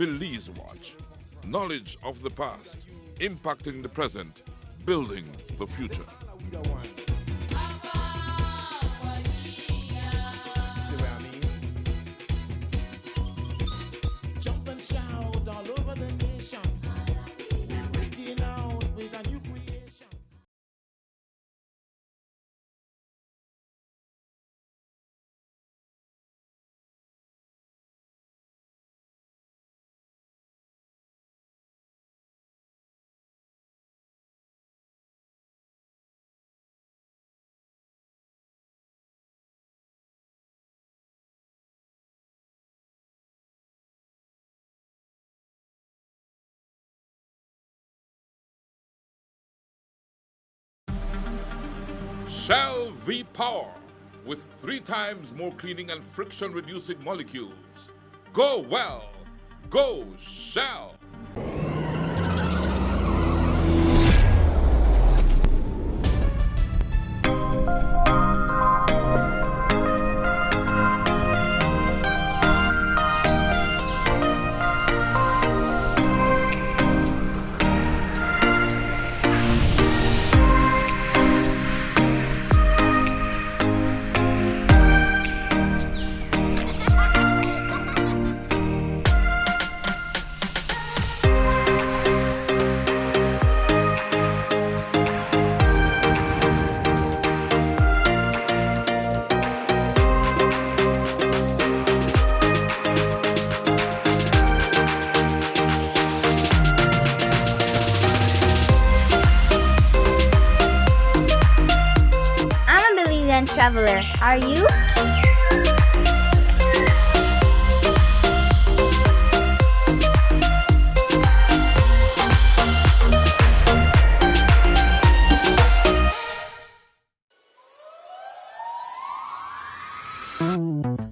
Belize Watch. Knowledge of the past, impacting the present, building the future. Jump and shout all over the nation. We're breaking out with a new creation. Shell V-Power with 3 times more cleaning and friction reducing molecules. Go well, go Shell. I'm a Belizean traveler. Are you?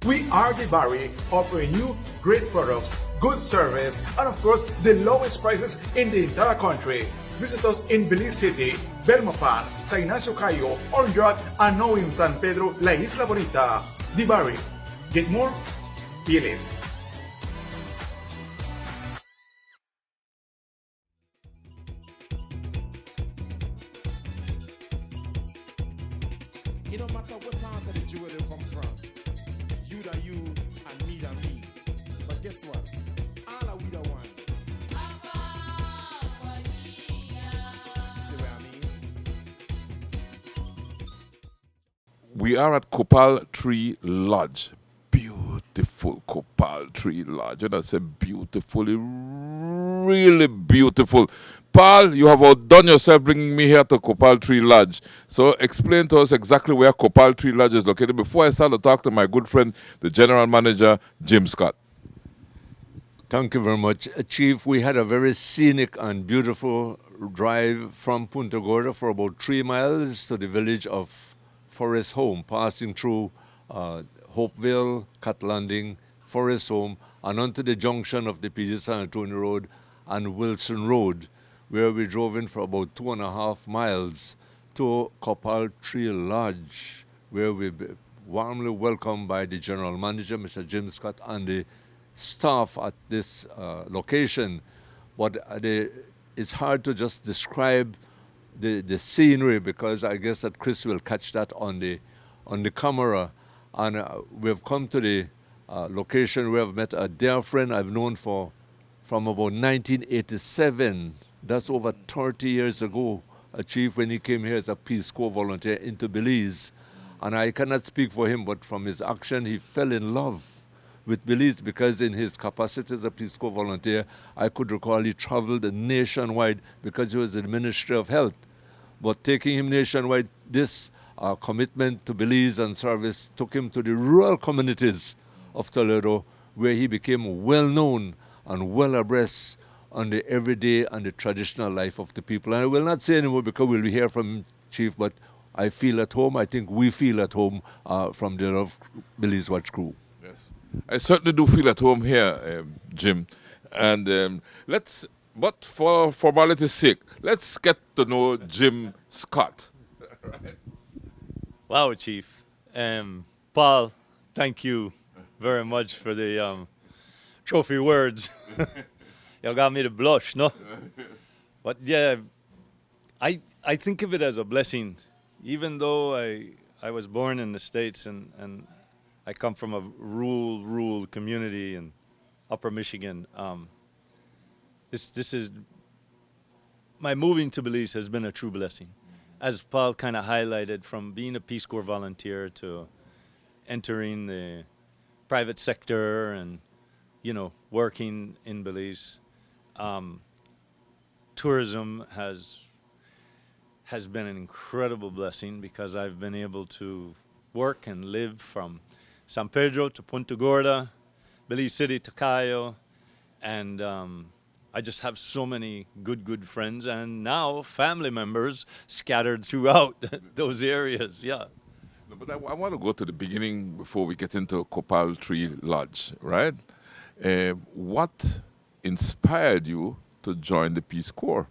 We are Distillery, offering you great products, good service, and of course, the lowest prices in the entire country. Visit us in Belize City, Belmopan, San Ignacio Cayo, Orange, and now in San Pedro, La Isla Bonita. Distillery. Get more? Fieles. It don't matter what part of the jewel you come from. You da you and me da me. But guess what? All are we the one. See what I mean? We are at Copal Tree Lodge. Beautiful Copal Tree Lodge. And I say beautiful, really beautiful. Paul, you have outdone yourself bringing me here to Copal Tree Lodge. So explain to us exactly where Copal Tree Lodge is located before I start to talk to my good friend, the general manager, Jim Scott. Thank you very much. Chief, we had a very scenic and beautiful drive from Punta Gorda for about 3 miles to the village of Forest Home, passing through Hopeville, Cat Landing, Forest Home, and onto the junction of the PG San Antonio Road and Wilson Road, where we drove in for about 2.5 miles to Copal Tree Lodge, where we were warmly welcomed by the general manager, Mr. Jim Scott, and the staff at this location. But it's hard to just describe the scenery, because I guess that Chris will catch that on the camera. And we've come to the location where I've met a dear friend I've known from about 1987. That's over 30 years ago, a chief, when he came here as a Peace Corp volunteer into Belize. And I cannot speak for him, but from his action, he fell in love with Belize, because in his capacity as a Peace Corp volunteer, I could recall he traveled nationwide because he was in the Ministry of Health. But taking him nationwide, this commitment to Belize and service took him to the rural communities of Toledo, where he became well known and well abreast on the everyday and the traditional life of the people. And I will not say anymore because we'll be here from Chief, but I feel at home. I think we feel at home from the Belize Watch crew. Yes, I certainly do feel at home here, Jim. And but for formality's sake, let's get to know Jim Scott. Right. Wow, Chief. Paul, thank you very much for the trophy words. You got me to blush, no? But yeah, I think of it as a blessing, even though I was born in the States and I come from a rural community in Upper Michigan. This is my moving to Belize has been a true blessing, as Paul kind of highlighted, from being a Peace Corps volunteer to entering the private sector and working in Belize. Tourism has been an incredible blessing because I've been able to work and live from San Pedro to Punta Gorda, Belize City to Cayo, and I just have so many good friends and now family members scattered throughout those areas. Yeah. No, but I want to go to the beginning before we get into Copal Tree Lodge, right? What inspired you to join the Peace Corps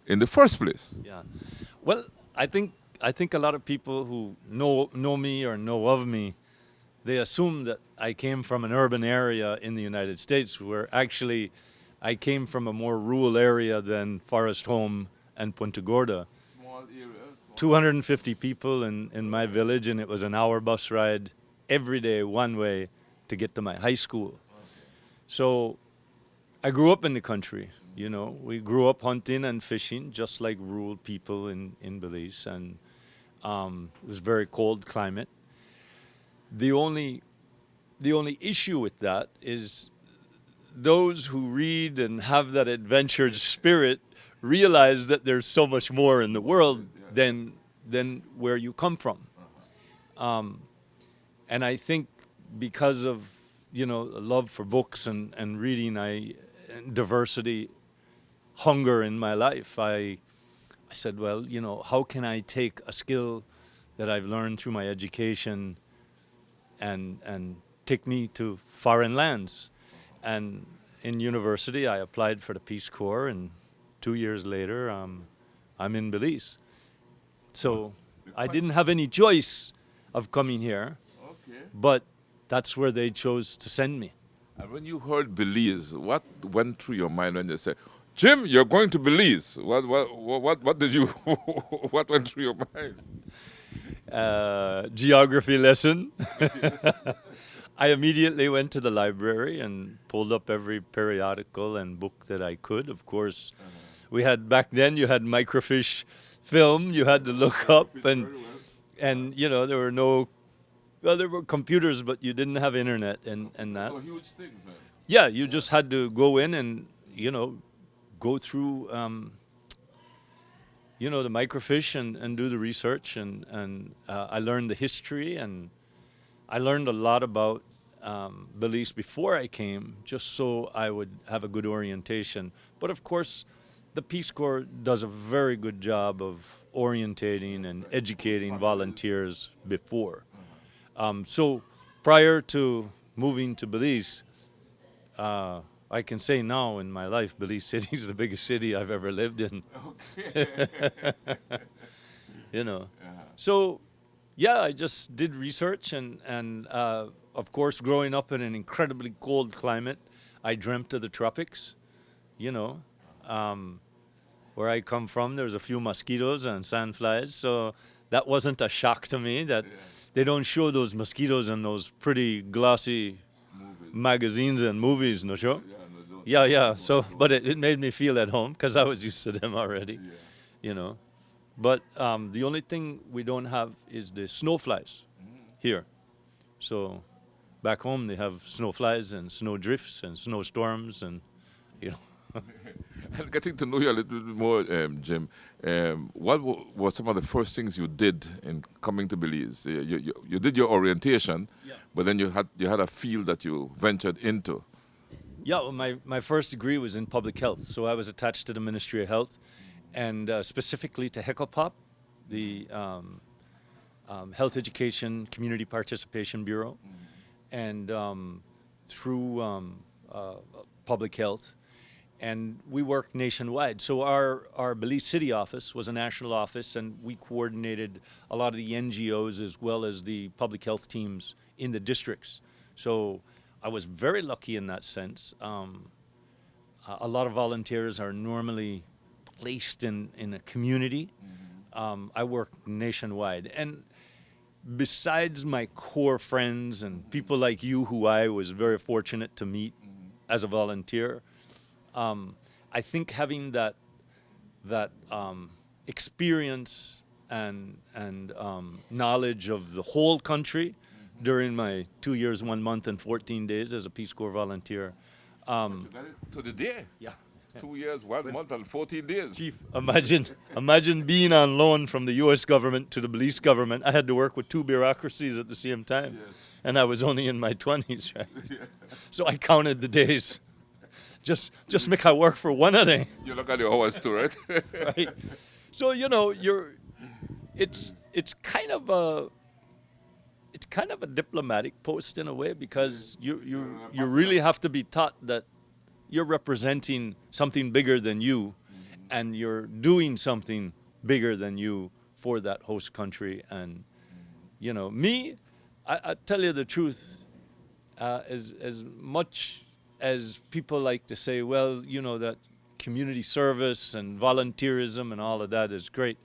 in the first place? Yeah. Well, I think a lot of people who know me or know of me, they assume that I came from an urban area in the United States, where actually I came from a more rural area than Forest Home and Punta Gorda. Small area. 250 people in my village, and it was an hour bus ride every day, one way, to get to my high school. So I grew up in the country. We grew up hunting and fishing, just like rural people in Belize, and it was a very cold climate. The only issue with that is those who read and have that adventure spirit realize that there's so much more in the world than where you come from. And I think because of a love for books and reading, diversity, hunger in my life, I said, well, how can I take a skill that I've learned through my education and take me to foreign lands? And in university, I applied for the Peace Corps, and 2 years later, I'm in Belize. So I didn't have any choice of coming here, but that's where they chose to send me. And when you heard Belize, what went through your mind when they said, Jim, you're going to Belize? What did you, what went through your mind? Geography lesson. I immediately went to the library and pulled up every periodical and book that I could. Of course, we had, back then, you had microfiche film you had to look up, and there were there were computers, but you didn't have internet and that. Oh, huge things, man. Yeah, you just had to go in and, go through, the microfiche and do the research. And I learned the history, and I learned a lot about Belize before I came, just so I would have a good orientation. But of course, the Peace Corps does a very good job of orientating and educating volunteers before. So prior to moving to Belize, I can say now in my life, Belize City is the biggest city I've ever lived in. Okay. So, yeah, I just did research, and of course, growing up in an incredibly cold climate, I dreamt of the tropics. Where I come from, there's a few mosquitoes and sandflies, so that wasn't a shock to me that they don't show those mosquitoes in those pretty glossy magazines and movies, no sure? Yeah. So, but it made me feel at home because I was used to them already, But the only thing we don't have is the snowflies here. So back home they have snowflies and snow drifts and snowstorms and, And getting to know you a little bit more, Jim, what were some of the first things you did in coming to Belize? You did your orientation, but then you had a field that you ventured into. Yeah, well, my first degree was in public health, so I was attached to the Ministry of Health, and specifically to HECOPOP, the Health Education Community Participation Bureau, and through public health. And we work nationwide. So our Belize City office was a national office, and we coordinated a lot of the NGOs as well as the public health teams in the districts. So I was very lucky in that sense. A lot of volunteers are normally placed in a community. I work nationwide. And besides my core friends and people like you who I was very fortunate to meet as a volunteer, I think having that experience and knowledge of the whole country during my 2 years, 1 month, and 14 days as a Peace Corps volunteer. To the day. Yeah. 2 years, 1 month, and 14 days. Chief, imagine being on loan from the U.S. government to the Belize government. I had to work with two bureaucracies at the same time, and I was only in my 20s, right? So I counted the days. Just make I work for one of them. You look at your hours too, right? Right. So it's kind of a diplomatic post in a way, because you really have to be taught that you're representing something bigger than you, and you're doing something bigger than you for that host country. And me, I tell you the truth, as much as people like to say, well, that community service and volunteerism and all of that is great,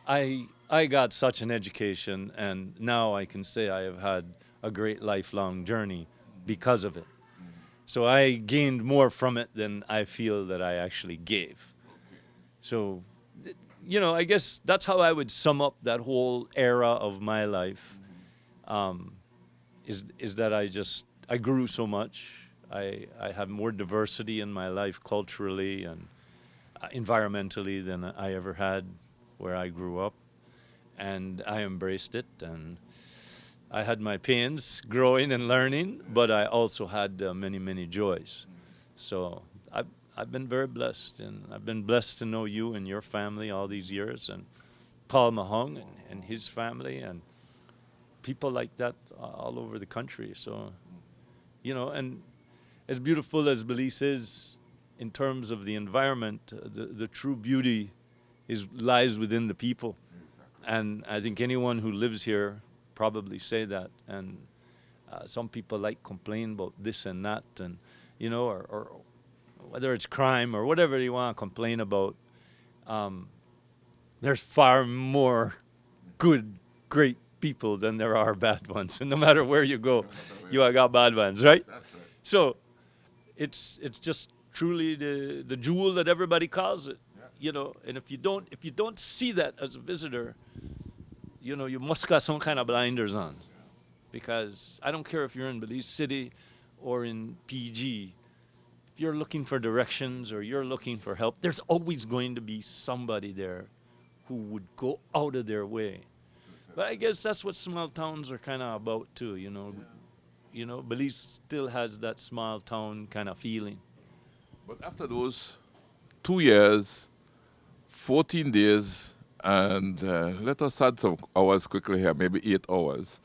I got such an education, and now I can say I have had a great lifelong journey because of it. So I gained more from it than I feel that I actually gave. So, I guess that's how I would sum up that whole era of my life, is that I grew so much. I have more diversity in my life culturally and environmentally than I ever had where I grew up. And I embraced it, and I had my pains growing and learning, but I also had many, many joys. So I've been very blessed, and I've been blessed to know you and your family all these years, and Paul Mahong and his family, and people like that all over the country. So, and as beautiful as Belize is in terms of the environment, the true beauty lies within the people. And I think anyone who lives here probably say that. And some people complain about this and that, and or whether it's crime or whatever you want to complain about. There's far more good, great people than there are bad ones. And no matter where you go, you got bad ones, right? That's right. So it's just truly the jewel that everybody calls it. And if you don't see that as a visitor, you must got some kind of blinders on, because I don't care if you're in Belize City or in PG. If you're looking for directions or you're looking for help, there's always going to be somebody there who would go out of their way. But I guess that's what small towns are kind of about too. Belize still has that small town kind of feeling. But after those 2 years, 14 days, and let us add some hours quickly here, maybe 8 hours.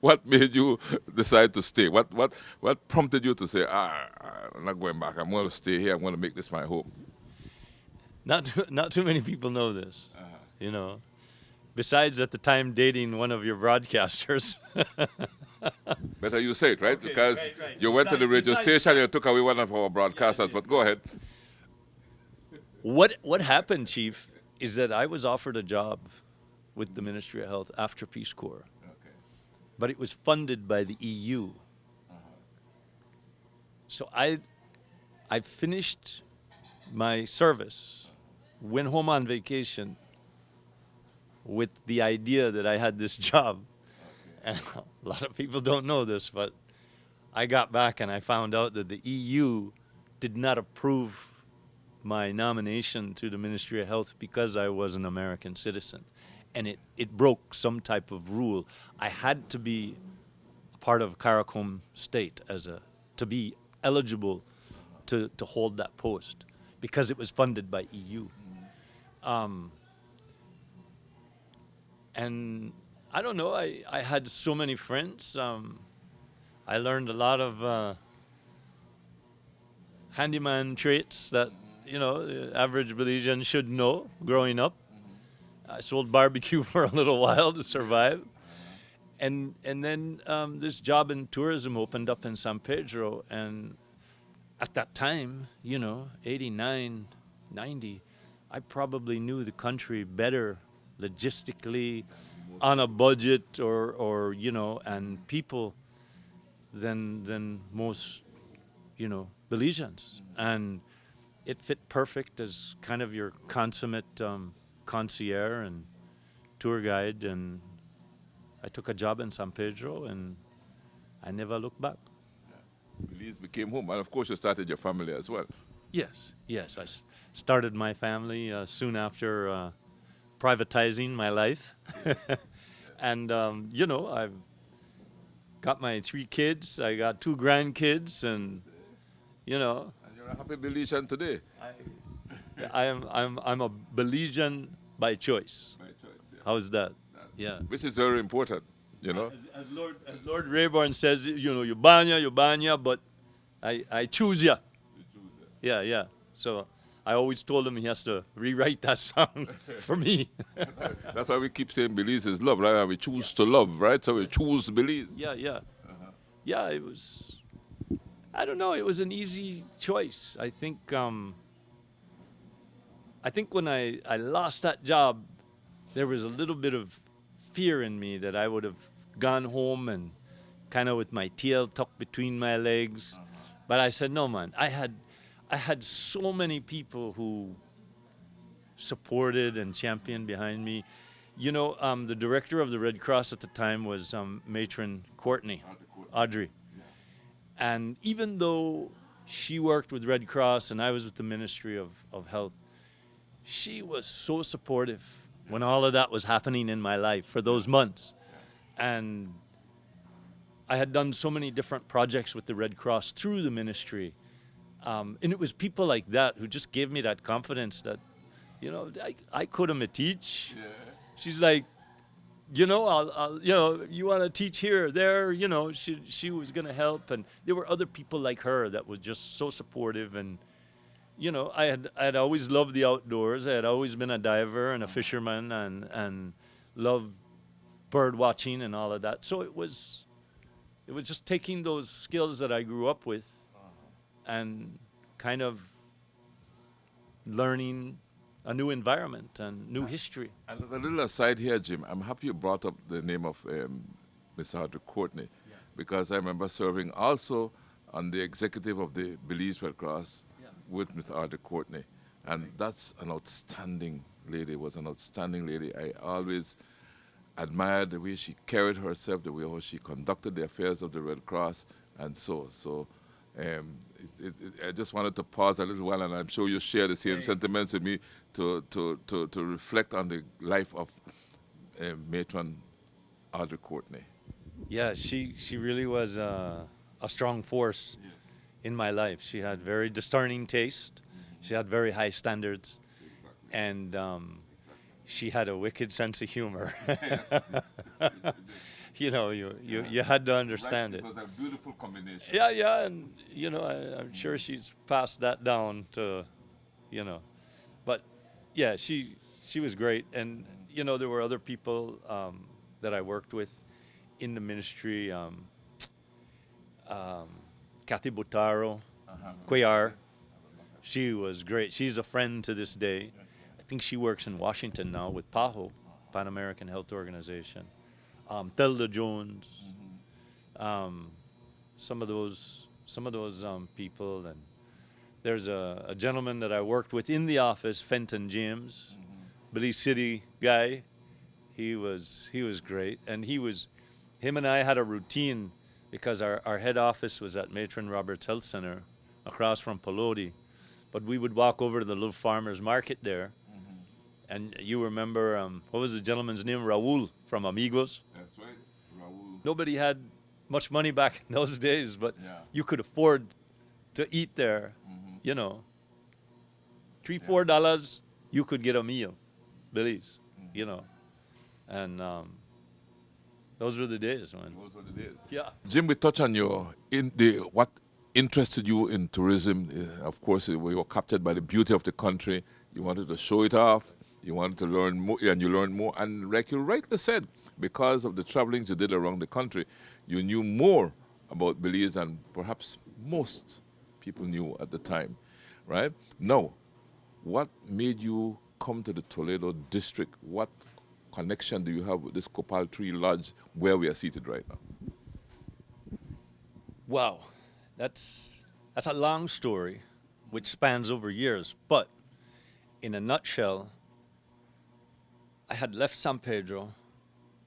What made you decide to stay? What prompted you to say, I'm not going back, I'm going to stay here, I'm going to make this my home? Not too many people know this, Besides, at the time, dating one of your broadcasters. Better you say it, right? Okay, because right. you went to the radio station and you took away one of our broadcasters, but go ahead. What happened, Chief, is that I was offered a job with the Ministry of Health after Peace Corps. Okay. But it was funded by the EU. So I finished my service, went home on vacation with the idea that I had this job. And a lot of people don't know this, but I got back and I found out that the EU did not approve my nomination to the Ministry of Health because I was an American citizen. And it broke some type of rule. I had to be part of CARICOM state to be eligible to hold that post because it was funded by EU. And I don't know, I had so many friends. I learned a lot of handyman traits that, the average Belizean should know growing up. I sold barbecue for a little while to survive. and then this job in tourism opened up in San Pedro, and at that time, 89, 90, I probably knew the country better logistically, on a budget, or and people than most, Belizeans. And it fit perfect as kind of your consummate concierge and tour guide. And I took a job in San Pedro, and I never looked back. Belize became home, and of course you started your family as well. Yes. I started my family soon after privatizing my life. And, I've got my 3 kids. I got 2 grandkids, and, And you're a happy Belizean today. I'm a Belizean by choice. By choice, yeah. How's that? Yeah. Which is very important, As Lord Rayburn says, you banya, but I choose ya. Yeah. So I always told him he has to rewrite that song for me. That's why we keep saying Belize is love, right? And we choose to love, right? So we choose Belize. Yeah. Yeah, it was, I don't know, it was an easy choice. I think when I lost that job, there was a little bit of fear in me that I would have gone home and kind of with my tail tucked between my legs. But I said, no, man, I had so many people who supported and championed behind me. The director of the Red Cross at the time was Matron Courtney, Audrey. And even though she worked with Red Cross and I was with the Ministry of Health, she was so supportive when all of that was happening in my life for those months. And I had done so many different projects with the Red Cross through the ministry. And it was people like that who just gave me that confidence that, I couldn't teach. Yeah. She's like, I'll you want to teach here, there, she was going to help. And there were other people like her that was just so supportive. And, I had always loved the outdoors. I had always been a diver and a fisherman and loved bird watching and all of that. So it was just taking those skills that I grew up with and kind of learning a new environment and new history. And a little aside here, Jim, I'm happy you brought up the name of Mr. Audrey Courtney, because I remember serving also on the executive of the Belize Red Cross with Mr. Audrey Courtney. And that's an outstanding lady, was an outstanding lady. I always admired the way she carried herself, the way how she conducted the affairs of the Red Cross, and so. I just wanted to pause a little while, and I'm sure you share the same sentiments with me to reflect on the life of Matron Audrey Courtney. Yeah, she really was a strong force in my life. She had very discerning taste. She had very high standards, and she had a wicked sense of humor. You had to understand it. It was a beautiful combination. Yeah, and I'm sure she's passed that down to, but yeah, she was great. And there were other people that I worked with in the ministry. Kathy Butaro, Cuellar, she was great. She's a friend to this day. I think she works in Washington now with PAHO, Pan American Health Organization. Thelda Jones, some of those people. And there's a gentleman that I worked with in the office, Fenton James, Belize City guy. He was great, and him and I had a routine because our head office was at Matron Roberts Health Center across from Pelodi, but we would walk over to the little farmers market there. And you remember, what was the gentleman's name? Raul from Amigos. That's right, Raul. Nobody had much money back in those days, but you could afford to eat there. $3-4, you could get a meal, Belize. And those were the days, man. Those were the days. Yeah. Jim, we touch on what interested you in tourism. Of course, we were captured by the beauty of the country. You wanted to show it off. You wanted to learn more, and you learned more. And like you rightly said, because of the travelings you did around the country, you knew more about Belize than perhaps most people knew at the time, right? Now, what made you come to the Toledo District? What connection do you have with this Copal Tree Lodge where we are seated right now? Wow, that's a long story, which spans over years. But in a nutshell, I had left San Pedro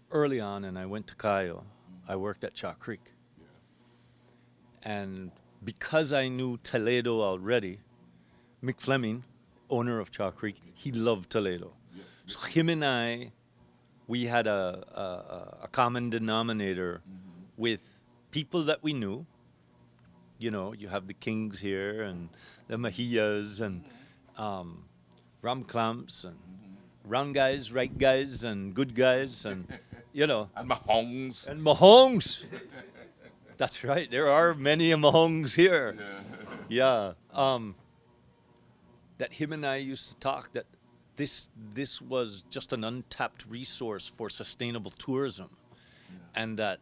early on, and I went to Cayo. I worked at Chalk Creek, and because I knew Toledo already, Mick Fleming, owner of Chalk Creek, he loved Toledo. So him and I, we had a common denominator with people that we knew. You know, you have the Kings here and the Mejias and Ram Clamps and round guys, right guys, and good guys, and you know. And Mahongs. And Mahongs. That's right. There are many Mahongs here. Yeah. That him and I used to talk that this was just an untapped resource for sustainable tourism, and that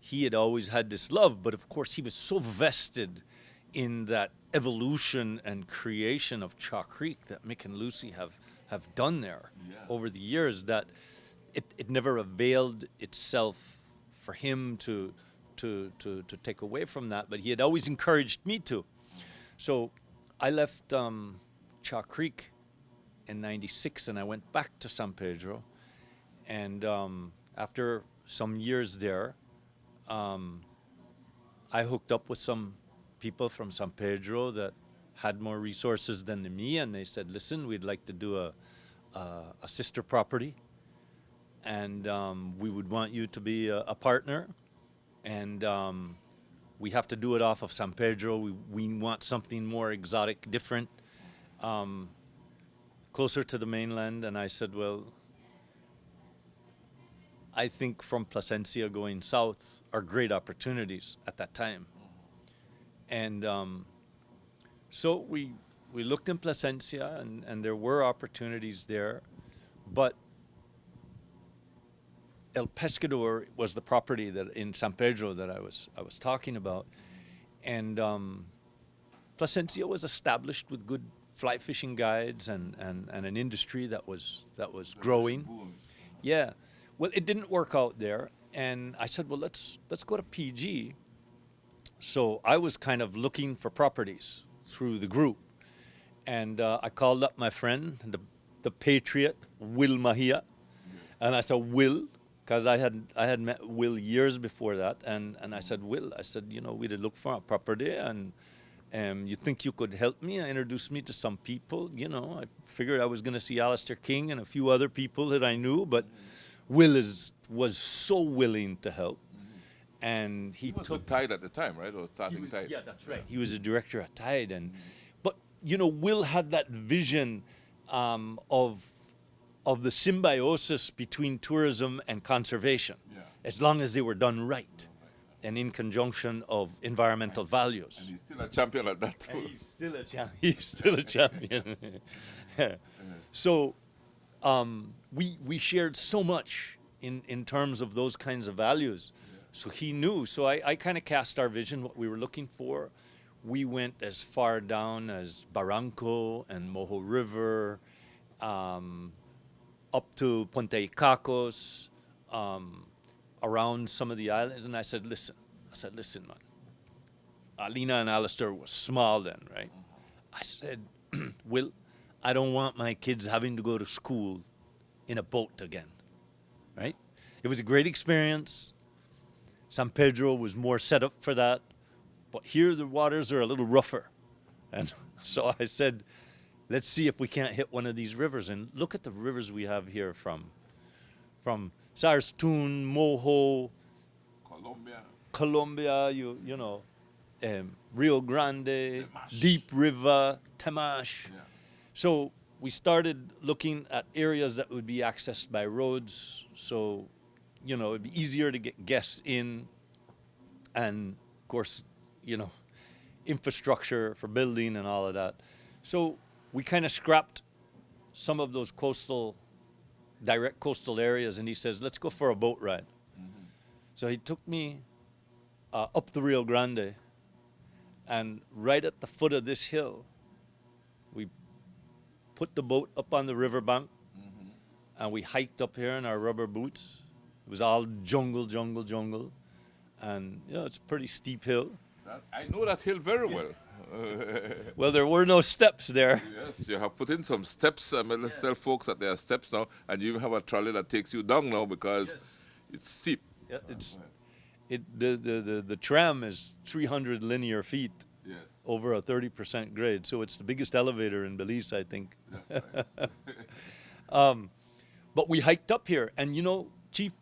he had always had this love, but of course he was so vested in that evolution and creation of Chalk Creek that Mick and Lucy have done there over the years, that it never availed itself for him to take away from that, but he had always encouraged me to. So I left Chalk Creek in '96 and I went back to San Pedro, and after some years there, I hooked up with some people from San Pedro that had more resources than me, and they said, listen, we'd like to do a sister property, and we would want you to be a partner, and we have to do it off of San Pedro. We want something more exotic, different, closer to the mainland. And I said, well, I think from Placencia going south are great opportunities at that time. And so we looked in Placencia, and there were opportunities there, but El Pescador was the property that in San Pedro that I was talking about, and Placencia was established with good fly fishing guides and an industry that was growing. Yeah. Well, it didn't work out there, and I said, well, let's go to PG. So I was kind of looking for properties through the group, and I called up my friend, the patriot, Will Mahia, and I said, Will, because I had met Will years before that, and I said, Will, you know, we'd look for a property, and you think you could help me? I introduced me to some people, you know. I figured I was going to see Alistair King and a few other people that I knew, but Will was so willing to help, and he was took with Tide at the time, right? Or starting Tide. Yeah, that's right. He was a director at Tide, and but you know, Will had that vision of the symbiosis between tourism and conservation, as long as they were done right, and in conjunction of environmental values. And he's still a champion at that too. And he's still a champion. He's still a champion. So we shared so much in terms of those kinds of values. So he knew. So I kind of cast our vision, what we were looking for. We went as far down as Barranco and Mojo River, up to Ponte Icacos, around some of the islands. And I said, listen, man. Alina and Alistair was small then, right? I said, Will, I don't want my kids having to go to school in a boat again, right? It was a great experience. San Pedro was more set up for that, but here the waters are a little rougher. And so I said, let's see if we can't hit one of these rivers. And look at the rivers we have here from Sarstun, Mojo, Colombia, you know, Rio Grande, Temash. Deep River, Temash. Yeah. So we started looking at areas that would be accessed by roads, so, you know, it'd be easier to get guests in, and, of course, you know, infrastructure for building and all of that. So we kind of scrapped some of those coastal direct coastal areas, and he says, let's go for a boat ride. So he took me up the Rio Grande, and right at the foot of this hill, we put the boat up on the riverbank, and we hiked up here in our rubber boots. It was all jungle, jungle, jungle. And, you know, it's a pretty steep hill. I know that hill very well. Well, there were no steps there. Yes, you have put in some steps. I mean, let's tell folks that there are steps now, and you have a trolley that takes you down now because it's steep. Yeah, the tram is 300 linear feet Yes. over a 30% grade, so it's the biggest elevator in Belize, I think. That's right. But we hiked up here, and you know, Chief,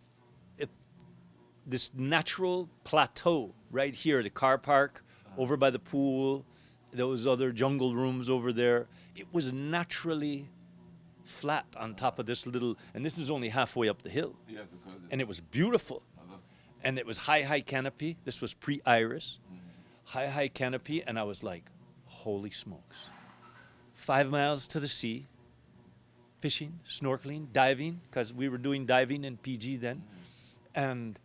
this natural plateau right here, the car park over by the pool, those other jungle rooms over there, it was naturally flat on top of this little, and this is only halfway up the hill. Yeah, because And it was beautiful. And it was high canopy. This was pre-iris. High canopy, and I was like, holy smokes. 5 miles to the sea, fishing, snorkeling, diving, because we were doing diving in PG then, and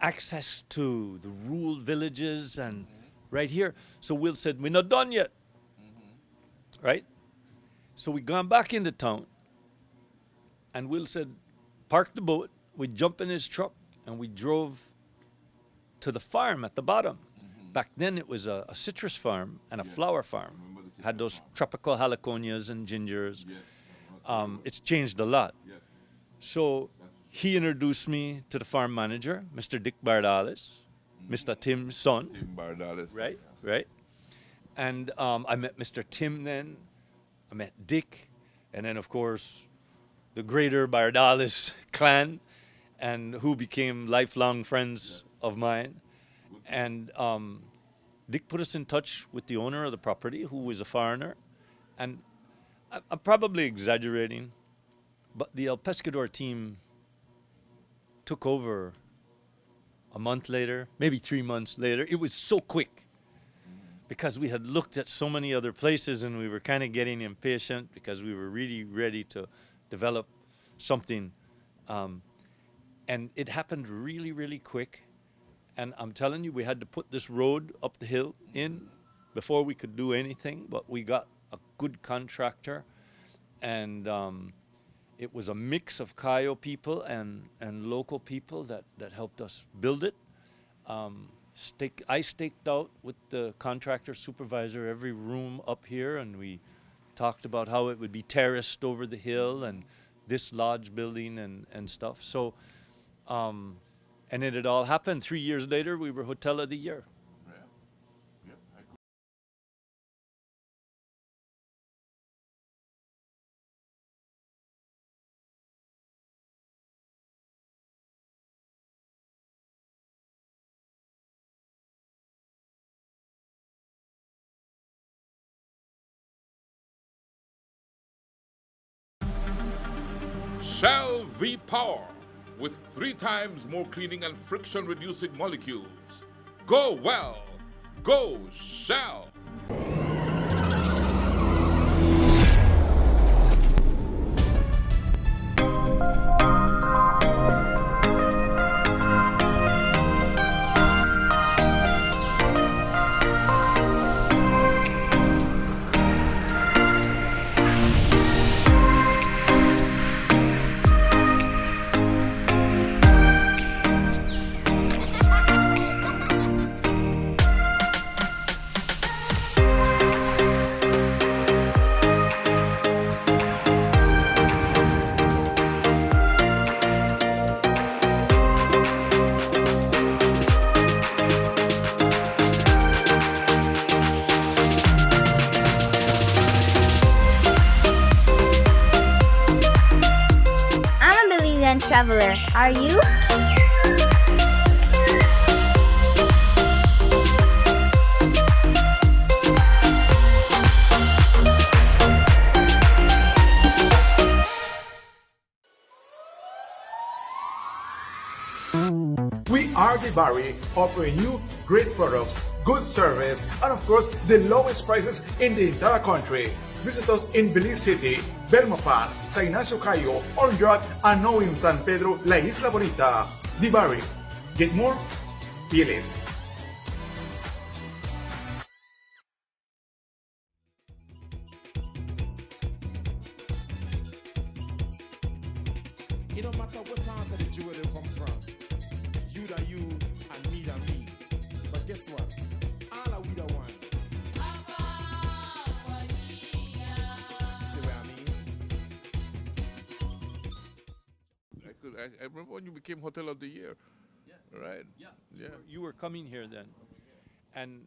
access to the rural villages and right here. So Will said, we're not done yet, right? So we gone back into town, and Will said, park the boat, we jump in his truck, and we drove to the farm at the bottom. Back then it was a citrus farm and a flower farm. Had those tropical haliconias and gingers. It's changed a lot. So he introduced me to the farm manager, Mr. Dick Bardalis, Mr. Tim's son. Tim Bardalis. Right. And I met Mr. Tim then. I met Dick. And then, of course, the greater Bardalis clan, and who became lifelong friends of mine. And Dick put us in touch with the owner of the property, who was a foreigner. And I'm probably exaggerating, but the El Pescador team took over a month later, maybe 3 months later. It was so quick because we had looked at so many other places, and we were kind of getting impatient because we were really ready to develop something. And it happened really, really quick. And I'm telling you, we had to put this road up the hill in before we could do anything, but we got a good contractor. And it was a mix of Cayo people and local people that helped us build it. I staked out with the contractor supervisor every room up here, and we talked about how it would be terraced over the hill and this lodge building and stuff. So, and it had all happened. 3 years later, we were Hotel of the Year. Shell V-Power with 3 times more cleaning and friction-reducing molecules. Go well. Go Shell. Traveler, are you? We are the Barry, offering you great products, good service, and of course, the lowest prices in the entire country. Visit us in Belize City, Belmopan, San Ignacio Cayo, or York, and now in San Pedro, La Isla Bonita. The Barry. Get more? Belize. It don't matter what part of the jewel you come from. You that you and me that me. But guess what? All are we the one. See what I mean? I remember when you became Hotel of the Year. Right. Yeah. Yeah. You were coming here then, and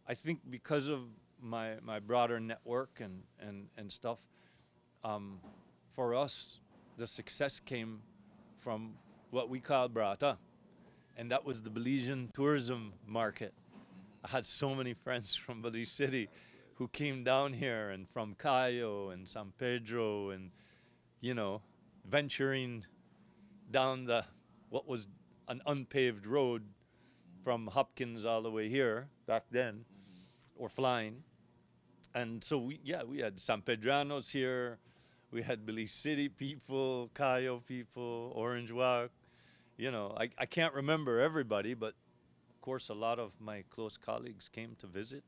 I think because of my broader network and stuff, for us, the success came from what we call Brata, and that was the Belizean tourism market. I had so many friends from Belize City who came down here, and from Cayo and San Pedro, and venturing down what was an unpaved road from Hopkins all the way here back then, or flying. And so we had San Pedranos here, we had Belize City people, Cayo people, Orange Walk. I can't remember everybody, but of course a lot of my close colleagues came to visit.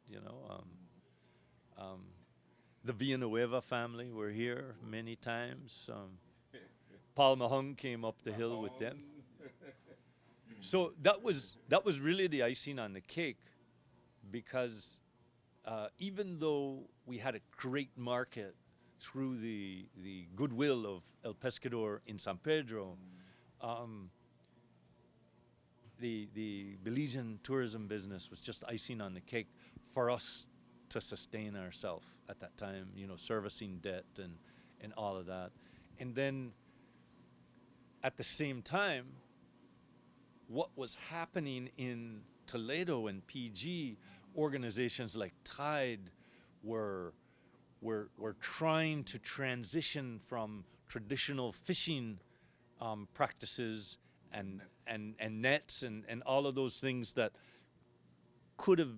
The Villanueva family were here many times. Paul Mahung came up the hill with them. So that was really the icing on the cake, because even though we had a great market through the goodwill of El Pescador in San Pedro, the Belizean tourism business was just icing on the cake for us to sustain ourselves at that time, servicing debt and all of that. And then at the same time, what was happening in Toledo and PG, organizations like Tide were trying to transition from traditional fishing practices and nets and all of those things that could have,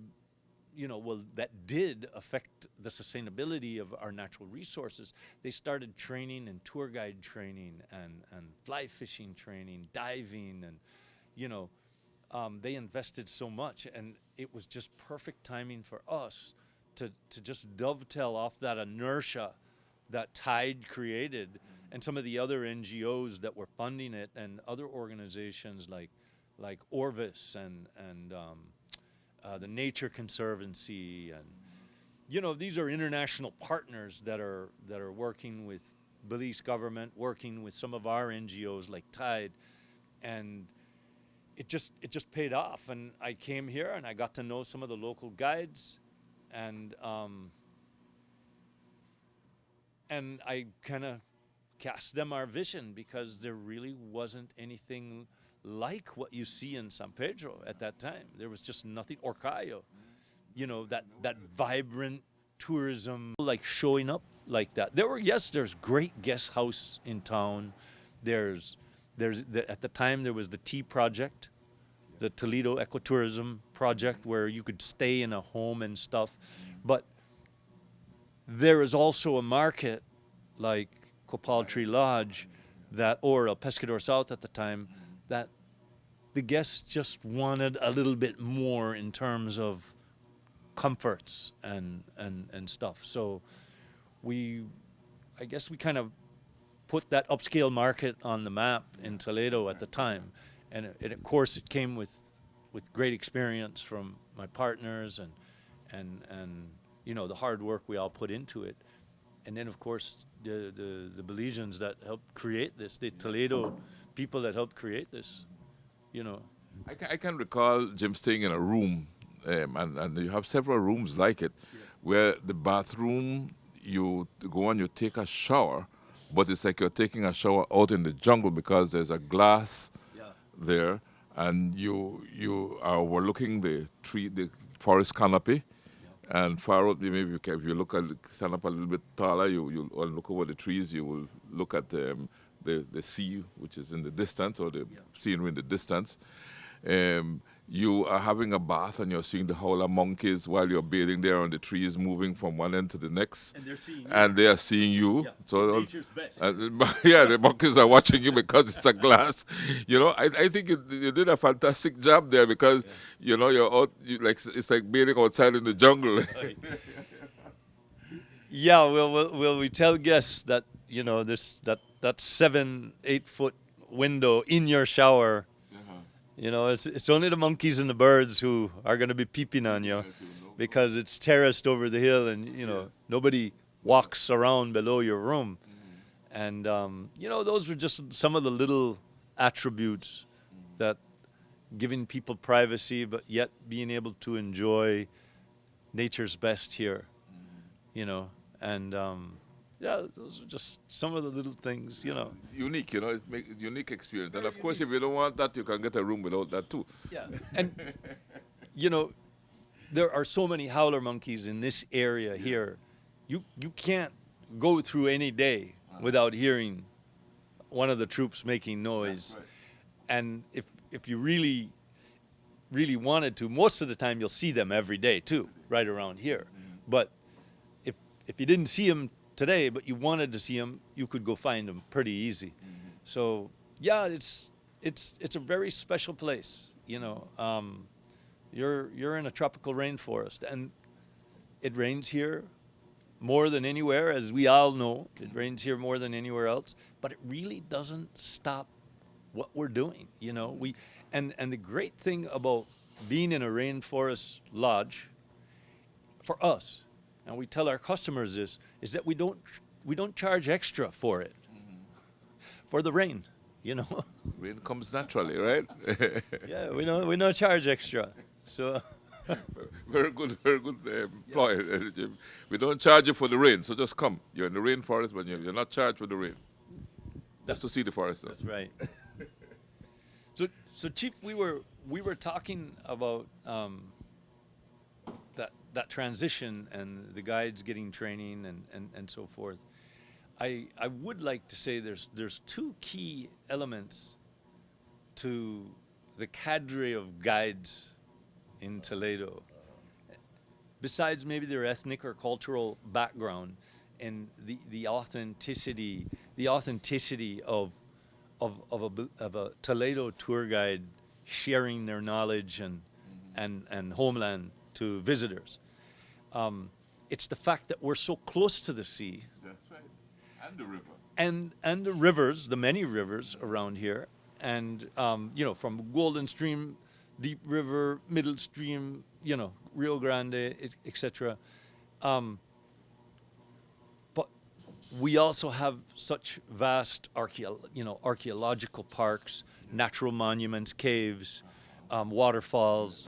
that did affect the sustainability of our natural resources. They started training and tour guide training and fly fishing training, diving, and they invested so much, and it was just perfect timing for us to just dovetail off that inertia that Tide created, and some of the other NGOs that were funding it, and other organizations like Orvis and the Nature Conservancy, and these are international partners that are working with Belize government, working with some of our NGOs like Tide, and it just paid off. And I came here and I got to know some of the local guides, and I kind of cast them our vision, because there really wasn't anything like what you see in San Pedro at that time. There was just nothing. Or Cayo, that vibrant tourism, like showing up like that. There's great guest house in town. At the time there was the Tea Project, the Toledo Ecotourism Project, where you could stay in a home and stuff. But there is also a market like Copal Tree Lodge, or El Pescador South at the time, that the guests just wanted a little bit more in terms of comforts and stuff. So I guess we kind of put that upscale market on the map in Toledo at the time. And of course it came with great experience from my partners and the hard work we all put into it. And then of course the Belizeans that helped create this, the Toledo people that helped create this, I can recall, Jim, staying in a room, and you have several rooms like it, where the bathroom, you go and you take a shower, but it's like you're taking a shower out in the jungle, because there's a glass there, and you are overlooking the forest canopy, and far out, maybe if you stand up a little bit taller, you'll look over the trees, you will look at the sea, which is in the distance, or the scenery in the distance. you are having a bath and you're seeing the howler monkeys while you're bathing there on the trees moving from one end to the next. And they're seeing you. And they are seeing you. Yeah, So nature's best. yeah, the monkeys are watching you because it's a glass. You know, I think you did a fantastic job there because, you know, you're out, it's like bathing outside in the jungle. Yeah, well, we tell guests that, you know, that 7-8 foot window in your shower, you know, it's only the monkeys and the birds who are going to be peeping on you because it's terraced over the hill and, you know, nobody walks around below your room. And, you know, those were just some of the little attributes that giving people privacy, but yet being able to enjoy nature's best here, you know. And, yeah, those are just some of the little things, you know. Unique, you know, it makes unique experience. And of course, if you don't want that, you can get a room without that too. Yeah, and you know, there are so many howler monkeys in this area here. You can't go through any day without hearing one of the troops making noise. Right. And if you really wanted to, most of the time you'll see them every day too, right around here. But if you didn't see them today, but you wanted to see them, you could go find them pretty easy. So yeah, it's a very special place. You know, you're in a tropical rainforest, and it rains here more than anywhere, as we all know. It rains here more than anywhere else, but it really doesn't stop what we're doing. You know, and the great thing about being in a rainforest lodge for us, and we tell our customers this, is that we don't charge extra for it, for the rain, you know. Rain comes naturally, right? Yeah, we don't charge extra. So Very good employer, Jim. We don't charge you for the rain, so just come. You're in the rainforest, but you're not charged for the rain. Just to see the forest. that's right. So Chief, we were talking about that transition and the guides getting training and so forth. I would like to say there's two key elements to the cadre of guides in Toledo, besides maybe their ethnic or cultural background, and the authenticity of a Toledo tour guide sharing their knowledge and homeland to visitors. It's the fact that we're so close to the sea. That's right. And the river. And the rivers, the many rivers around here, and you know, from Golden Stream, Deep River, Middle Stream, you know, Rio Grande, etc. But we also have such vast archaeological parks, natural monuments, caves, waterfalls,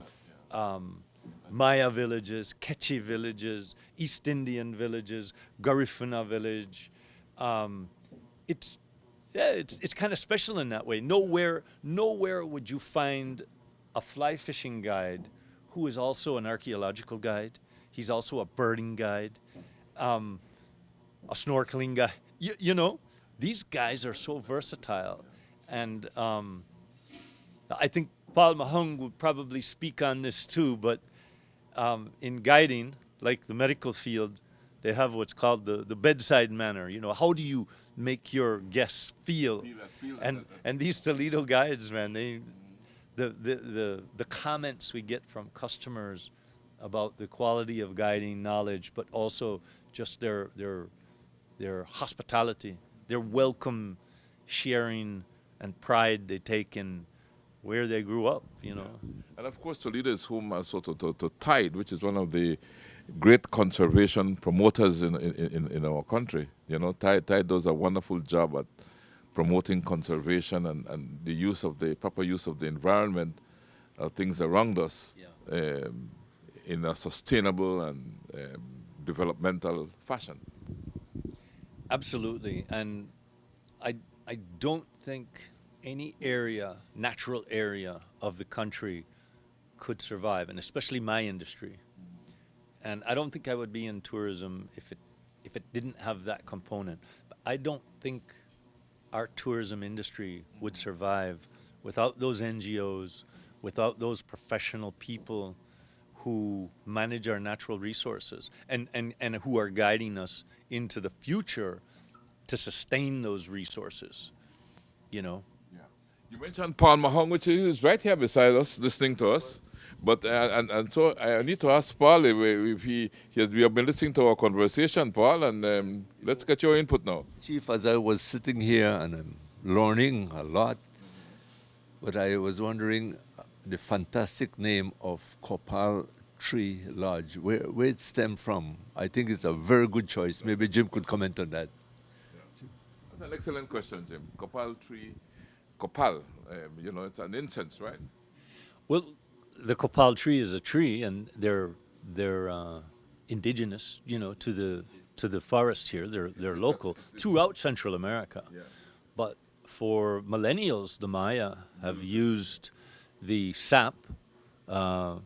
Maya villages, Quechua villages, East Indian villages, Garifuna village. It's kind of special in that way. Nowhere would you find a fly fishing guide who is also an archaeological guide. He's also a birding guide, a snorkeling guy. You know, these guys are so versatile, and I think Paul Mahung would probably speak on this too. But in guiding, like the medical field, they have what's called the bedside manner. You know, how do you make your guests feel? And these Toledo guides, man, the comments we get from customers about the quality of guiding knowledge, but also just their hospitality, their welcome, sharing, and pride they take in where they grew up, you know. And of course, Toledo is home also to Tide, which is one of the great conservation promoters in our country. You know, Tide does a wonderful job at promoting conservation and the proper use of the environment, things around us, in a sustainable and developmental fashion. Absolutely, and I don't think any natural area of the country could survive, and especially my industry. And I don't think I would be in tourism if it didn't have that component. But I don't think our tourism industry would survive without those NGOs, without those professional people who manage our natural resources and who are guiding us into the future to sustain those resources, you know. Yeah. You mentioned Paul Mahong, which is right here beside us, listening to us. But and so I need to ask Paul if we have been listening to our conversation, Paul, and let's get your input now. Chief, as I was sitting here and I'm learning a lot, but I was wondering the fantastic name of Copal Tree Lodge, where it stemmed from. I think it's a very good choice. Maybe Jim could comment on that. That's an excellent question, Jim. Copal, it's an incense, right? Well, the Copal tree is a tree, and they're indigenous, to the forest here. They're local throughout Central America. Yeah. But for millennials, the Maya have used the sap and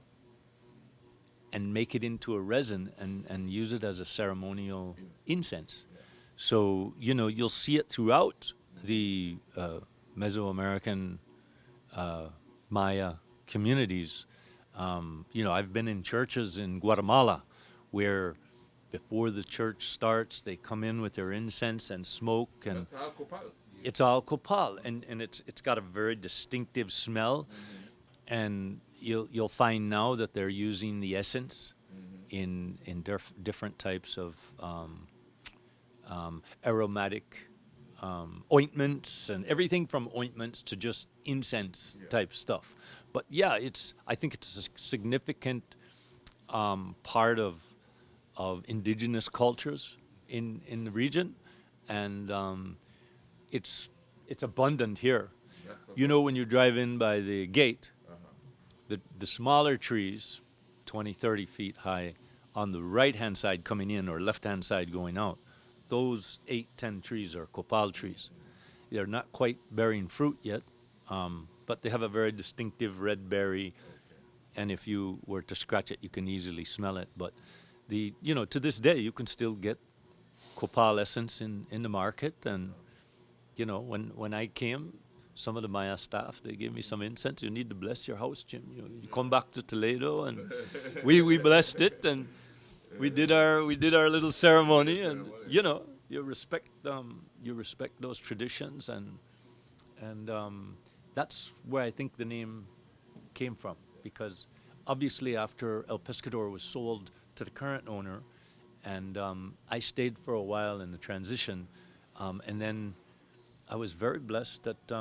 make it into a resin and use it as a ceremonial incense. So, you'll see it throughout the Mesoamerican Maya communities. I've been in churches in Guatemala where before the church starts, they come in with their incense and smoke, and That's all Copal. it's all copal, and it's got a very distinctive smell, and you'll find now that they're using the essence in different types of aromatic ointments, and everything from ointments to just incense type stuff. But yeah, I think it's a significant part of indigenous cultures in the region, and it's abundant here. When you drive in by the gate, the smaller trees, 20, 30 feet high, on the right-hand side coming in or left-hand side going out, those 8, 10 trees are copal trees. They're not quite bearing fruit yet, but they have a very distinctive red berry, and if you were to scratch it, you can easily smell it. But to this day, you can still get copal essence in the market, and when I came, some of the Maya staff, they gave me some incense. You need to bless your house, Jim. You come back to Toledo, and we blessed it, and we did our little ceremony, and you respect those traditions, and that's where I think the name came from, because obviously after El Pescador was sold to the current owner, and I stayed for a while in the transition, and then I was very blessed that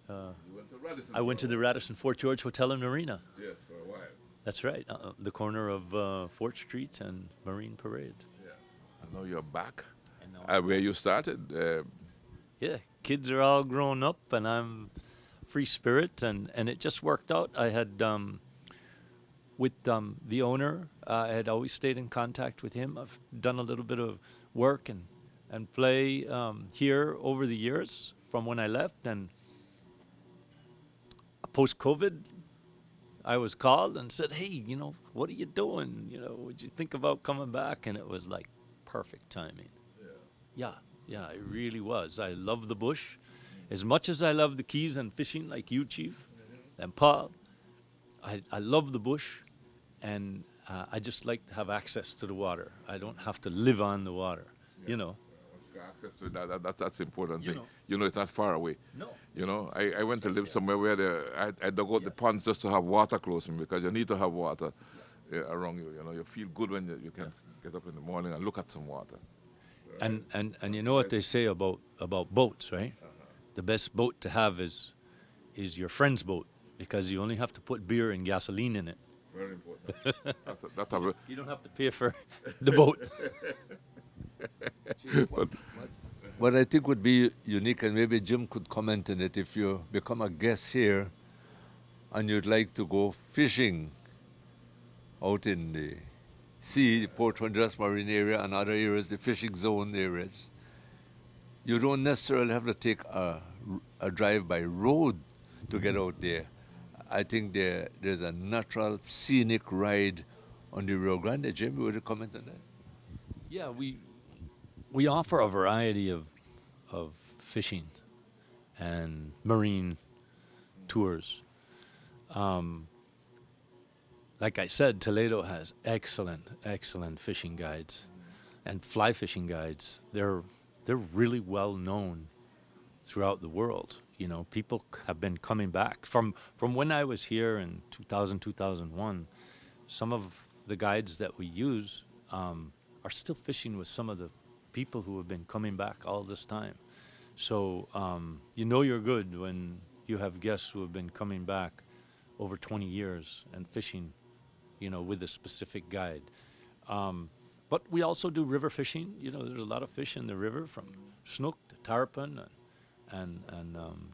I went to the Radisson Fort George Hotel and Marina. Yes, for a while. That's right, the corner of Fort Street and Marine Parade. Yeah. I know you're back And now where you started. Yeah, kids are all grown up, and I'm free spirit, and it just worked out. I had with the owner, I had always stayed in contact with him. I've done a little bit of work and play here over the years from when I left, and post-COVID, I was called and said, hey, what are you doing? Would you think about coming back? And it was like perfect timing. Yeah, it really was. I love the bush. As much as I love the Keys and fishing like you, Chief, and Paul, I love the bush, and I just like to have access to the water. I don't have to live on the water, Access to that's important thing. It's not far away. No. I went to live somewhere where I dug out the ponds just to have water close to me, because you need to have water around you. You feel good when you can get up in the morning and look at some water. And you know what they say about boats, right? The best boat to have is your friend's boat, because you only have to put beer and gasoline in it. Very important. You don't have to pay for the boat. What I think would be unique, and maybe Jim could comment on it, if you become a guest here and you'd like to go fishing out in the sea, the Port Honduras Marine area and other areas, the fishing zone areas, you don't necessarily have to take a drive by road to get out there. I think there's a natural scenic ride on the Rio Grande. Jim, would you comment on that? Yeah, we offer a variety of fishing and marine tours. Like I said, Toledo has excellent fishing guides and fly fishing guides. They're really well known throughout the world. You know, people have been coming back from when I was here in 2000, 2001. Some of the guides that we use are still fishing with some of the people who have been coming back all this time. So you know you're good when you have guests who have been coming back over 20 years and fishing, you know, with a specific guide. But we also do river fishing. You know, there's a lot of fish in the river, from snook to tarpon and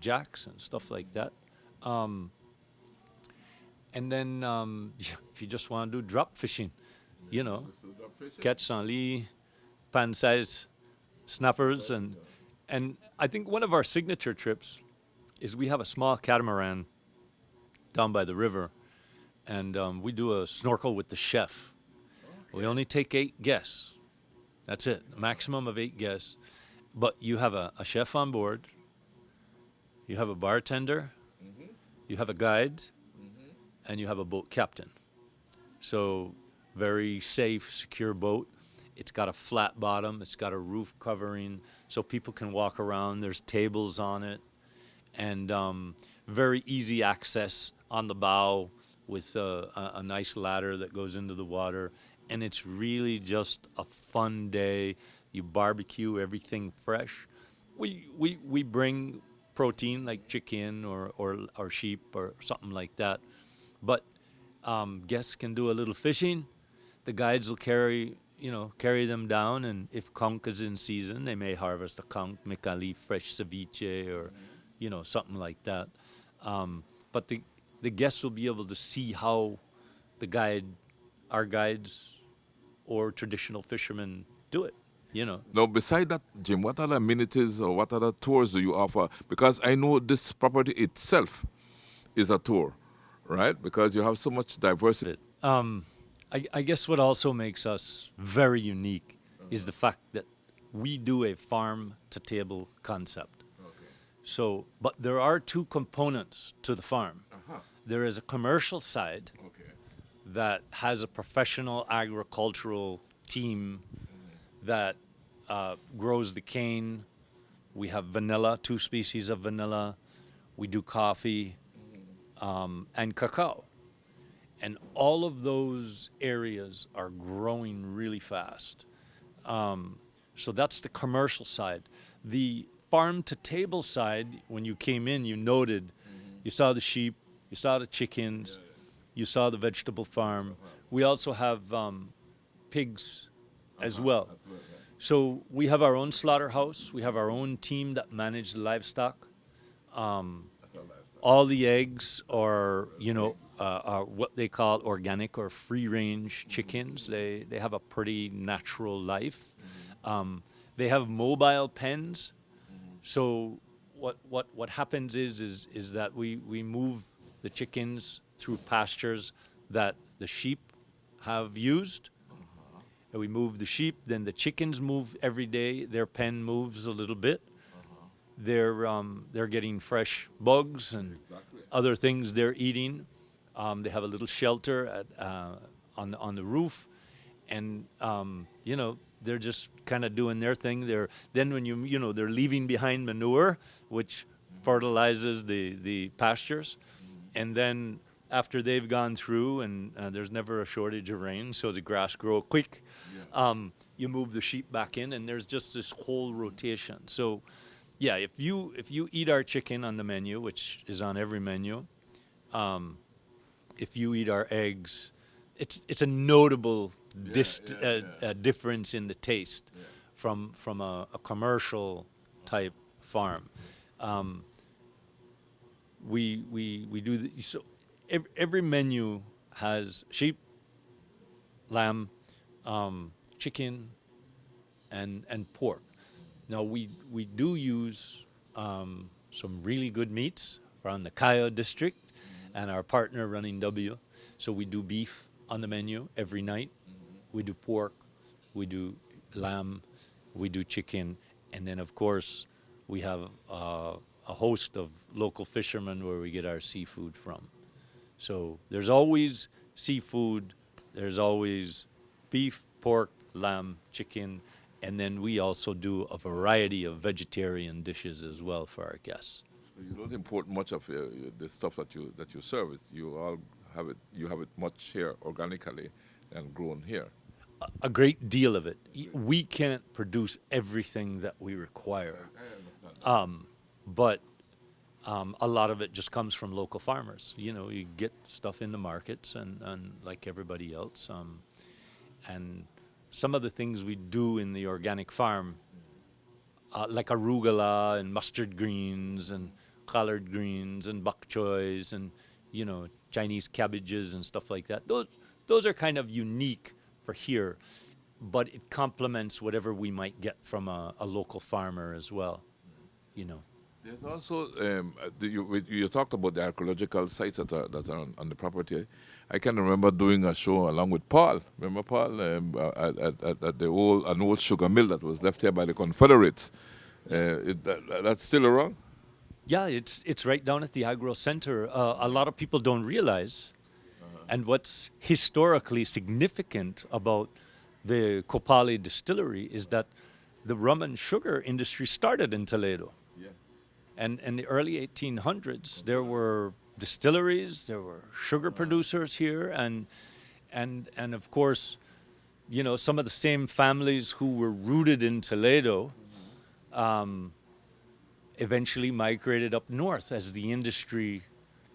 jacks and stuff like that. And then if you just want to do drop fishing, you know, catch sanli, pan-size snappers, and I think one of our signature trips is we have a small catamaran down by the river, and we do a snorkel with the chef. Okay. We only take 8 guests. That's it, a maximum of 8 guests. But you have a chef on board, you have a bartender, you have a guide, and you have a boat captain. So very safe, secure boat. It's got a flat bottom, it's got a roof covering, so people can walk around. There's tables on it, and very easy access on the bow with a nice ladder that goes into the water. And it's really just a fun day. You barbecue everything fresh. We bring protein like chicken or sheep or something like that. But guests can do a little fishing. The guides will carry them down, and if conch is in season, they may harvest a conch, make a leaf fresh ceviche or, you know, something like that. But the guests will be able to see how our guides or traditional fishermen do it, you know. Now, beside that, Jim, what other amenities or what other tours do you offer? Because I know this property itself is a tour, right? Because you have so much diversity. I guess what also makes us very unique is the fact that we do a farm-to-table concept. Okay. So, but there are 2 components to the farm. There is a commercial side that has a professional agricultural team that grows the cane. We have vanilla, 2 species of vanilla. We do coffee and cacao. And all of those areas are growing really fast. So that's the commercial side. The farm-to-table side, when you came in, you noted, you saw the sheep, you saw the chickens, you saw the vegetable farm. We also have pigs as well. So we have our own slaughterhouse. We have our own team that manage the livestock. All the eggs are, you know, are what they call organic or free-range chickens. They have a pretty natural life. They have mobile pens. So what happens is that we move the chickens through pastures that the sheep have used. And we move the sheep, then the chickens move every day. Their pen moves a little bit. They're getting fresh bugs and other things they're eating. They have a little shelter on the roof, and you know, they're just kind of doing their thing. Then when they're leaving behind manure, which fertilizes the pastures, and then after they've gone through, and there's never a shortage of rain, so the grass grow quick. You move the sheep back in, and there's just this whole rotation. So, yeah, if you eat our chicken on the menu, which is on every menu, if you eat our eggs, it's a notable difference in the taste from a commercial type farm. We do so. Every menu has sheep, lamb, chicken, and pork. Now we do use some really good meats around the Toledo District and our partner Running W. So we do beef on the menu every night. We do pork, we do lamb, we do chicken, and then of course we have a host of local fishermen where we get our seafood from. So there's always seafood, there's always beef, pork, lamb, chicken, and then we also do a variety of vegetarian dishes as well for our guests. So you don't import much of the stuff that you serve. You all have it. You have it much here organically and grown here. A great deal of it. We can't produce everything that we require, but a lot of it just comes from local farmers. You know, you get stuff in the markets and like everybody else. And some of the things we do in the organic farm, like arugula and mustard greens and collard greens and bok choys and, you know, Chinese cabbages and stuff like that. Those are kind of unique for here, but it complements whatever we might get from a local farmer as well, you know. There's also you talked about the archaeological sites that are on the property. I can remember doing a show along with Paul. Remember Paul at the old sugar mill that was left here by the Confederates. That's still around. Yeah, it's right down at the Agro Center. A lot of people don't realize, and what's historically significant about the Kopal Distillery is that the rum and sugar industry started in Toledo. And in the early 1800s, there were distilleries, there were sugar producers here, and of course, you know, some of the same families who were rooted in Toledo eventually migrated up north as the industry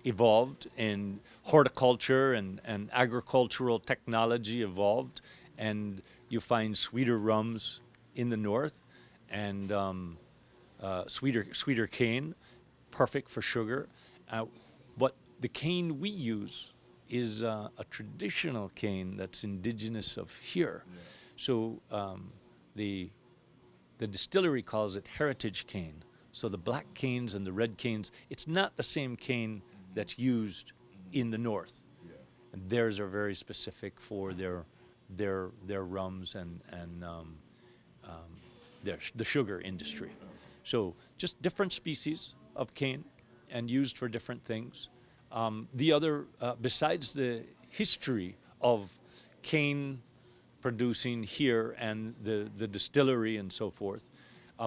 evolved and horticulture and agricultural technology evolved, and you find sweeter rums in the north and sweeter cane, perfect for sugar. But the cane we use is a traditional cane that's indigenous of here. Yeah. So the distillery calls it heritage cane. So the black canes and the red canes, it's not the same cane that's used in the north. Yeah. And theirs are very specific for their rums and the sugar industry. So just different species of cane and used for different things. The other, besides the history of cane producing here and the distillery and so forth,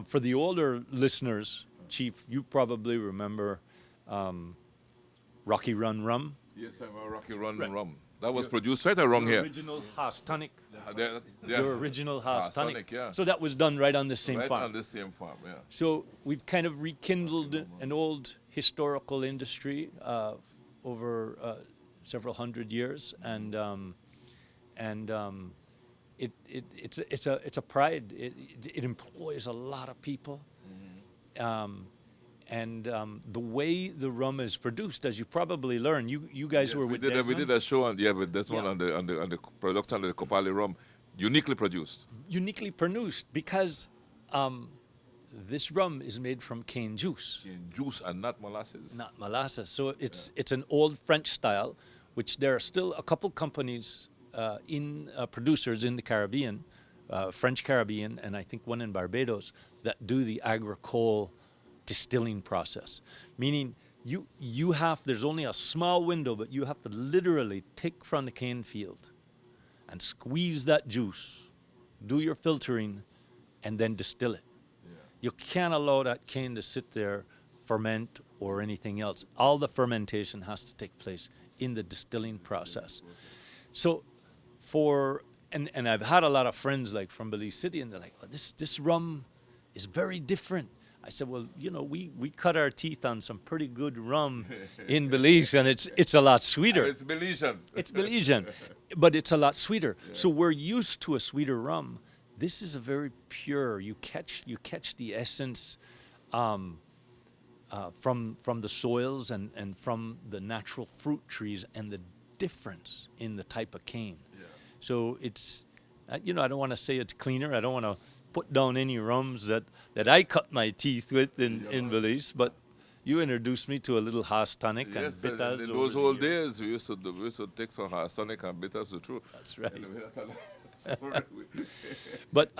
for the older listeners, Chief, you probably remember Rocky Run rum. Yes, I remember Rocky Run rum. That was produced right around here. Original Haas Tonic. Yeah. Your original Haas Tonic. Tonic, yeah. So that was done right on the same farm. Right on the same farm, yeah. So we've kind of rekindled an old historical industry over several hundred years, and it's a pride. It employs a lot of people. And the way the rum is produced, as you probably learned, you guys were with Desmond? We did a show with Desmond on the production of the Kopal rum, uniquely produced. Uniquely produced because this rum is made from cane juice. Cane juice and not molasses. Not molasses. So it's an old French style, which there are still a couple companies producers in the Caribbean, French Caribbean, and I think one in Barbados, that do the agricole distilling process, meaning you have, there's only a small window, but you have to literally take from the cane field and squeeze that juice, do your filtering, and then distill it. Yeah. You can't allow that cane to sit there, ferment, or anything else. All the fermentation has to take place in the distilling process. So and I've had a lot of friends like from Belize City, and they're like, well, this rum is very different. I said, well, you know, we cut our teeth on some pretty good rum in Belize, and it's a lot sweeter. It's Belizean. It's Belizean, but it's a lot sweeter. Yeah. So we're used to a sweeter rum. This is a very pure. You catch the essence from the soils and from the natural fruit trees, and the difference in the type of cane. Yeah. So it's, you know, I don't want to say it's cleaner. I don't want to put down any rums that I cut my teeth with in Belize, but you introduced me to a little Haas Tonic and bitters. In those old days, we used to take some Haas Tonic and bitters the truth. That's right. But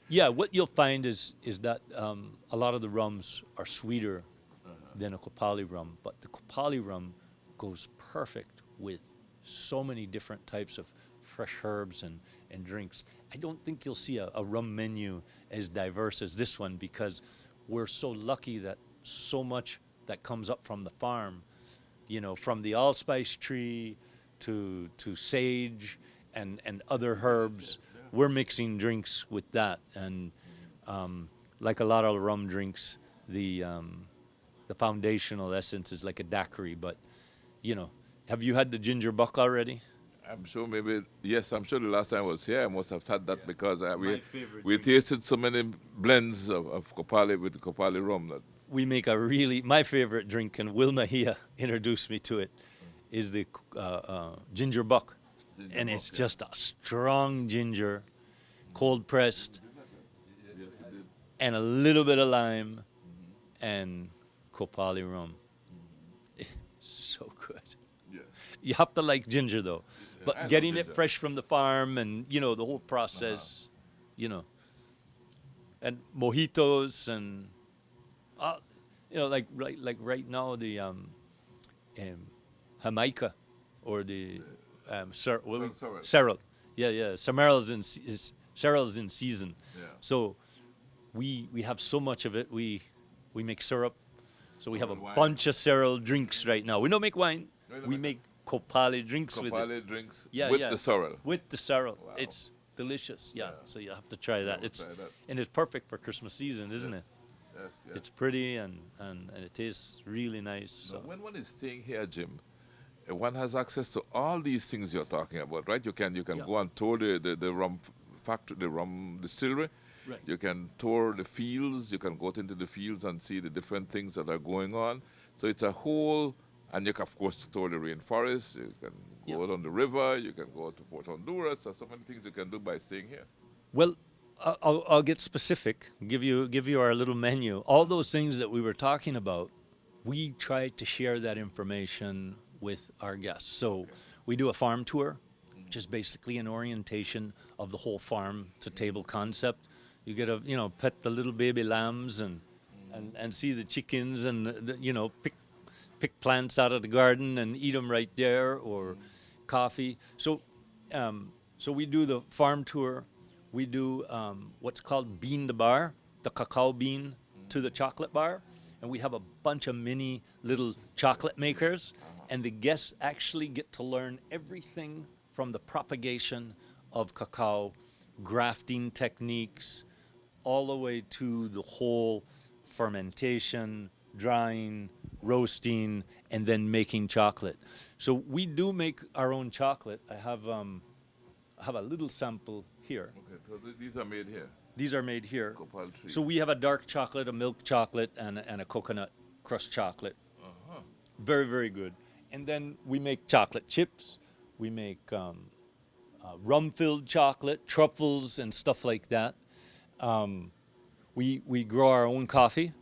yeah, what you'll find is that a lot of the rums are sweeter than a Kopal rum, but the Kopal rum goes perfect with so many different types of fresh herbs and drinks. I don't think you'll see a rum menu as diverse as this one, because we're so lucky that so much that comes up from the farm, you know, from the allspice tree to sage and other herbs, we're mixing drinks with that. And like a lot of rum drinks, the foundational essence is like a daiquiri. But, you know, have you had the ginger buck already? I'm sure maybe, yes, I'm sure the last time I was here, I must have had that because favorite we drink. tasted so many blends of Kopali with the Kopali rum that We make my favorite drink, and Will Mahia introduced me to it, is the ginger buck. And it's just a strong ginger, cold pressed, and a little bit of lime and Kopali rum. So good. yes. You have to like ginger though. I But love getting ginger. it fresh from the farm and, you know, the whole process, you know. And mojitos and, you know, like right now, the Jamaica or the Sorrel. Sorrel. Yeah. Sorrel's Sorrel's in season. Yeah. So we have so much of it. We make syrup. So we have a Sorrel wine. bunch of sorrel drinks right now. We don't make wine. No, you don't We make make Kopali drinks with it. Kopali drinks Yeah, with yeah. the sorrel. With the sorrel. Wow. It's delicious. Yeah. Yeah. So you have to try that. will It's try that. and it's perfect for Christmas season, isn't it? Yes, yes. It's pretty and it tastes really nice. So. Now, when one is staying here, Jim, one has access to all these things you're talking about, right? You can Yeah. go and tour the rum factory, the rum distillery. Right. You can tour the fields. You can go out into the fields and see the different things that are going on. So it's a whole, and you can, of course, tour the rainforest. You can go Yeah. out on the river. You can go out to Port Honduras. There's so many things you can do by staying here. Well, I'll get specific. Give you our little menu. All those things that we were talking about, we try to share that information with our guests. So we do a farm tour, which is basically an orientation of the whole farm to table concept. You get pet the little baby lambs and see the chickens and pick plants out of the garden and eat them right there, or coffee. So we do the farm tour. We do what's called bean to bar, the cacao bean to the chocolate bar. And we have a bunch of mini little chocolate makers. And the guests actually get to learn everything from the propagation of cacao, grafting techniques, all the way to the whole fermentation, drying, roasting, and then making chocolate. So we do make our own chocolate. I have a little sample here. Okay, so these are made here. These are made here. Copal Tree. So we have a dark chocolate, a milk chocolate, and a coconut crust chocolate. Very, very good. And then we make chocolate chips. We make rum-filled chocolate, truffles, and stuff like that. We grow our own coffee.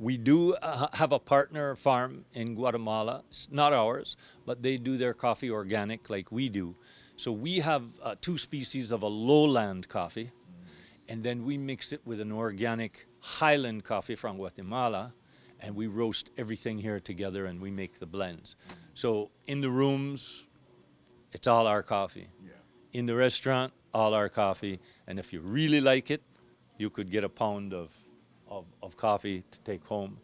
We do have a partner farm in Guatemala. It's not ours, but they do their coffee organic like we do. So we have 2 species of a lowland coffee, and then we mix it with an organic highland coffee from Guatemala, and we roast everything here together and we make the blends. So in the rooms, it's all our coffee. Yeah. In the restaurant, all our coffee. And if you really like it, you could get a pound of coffee to take home.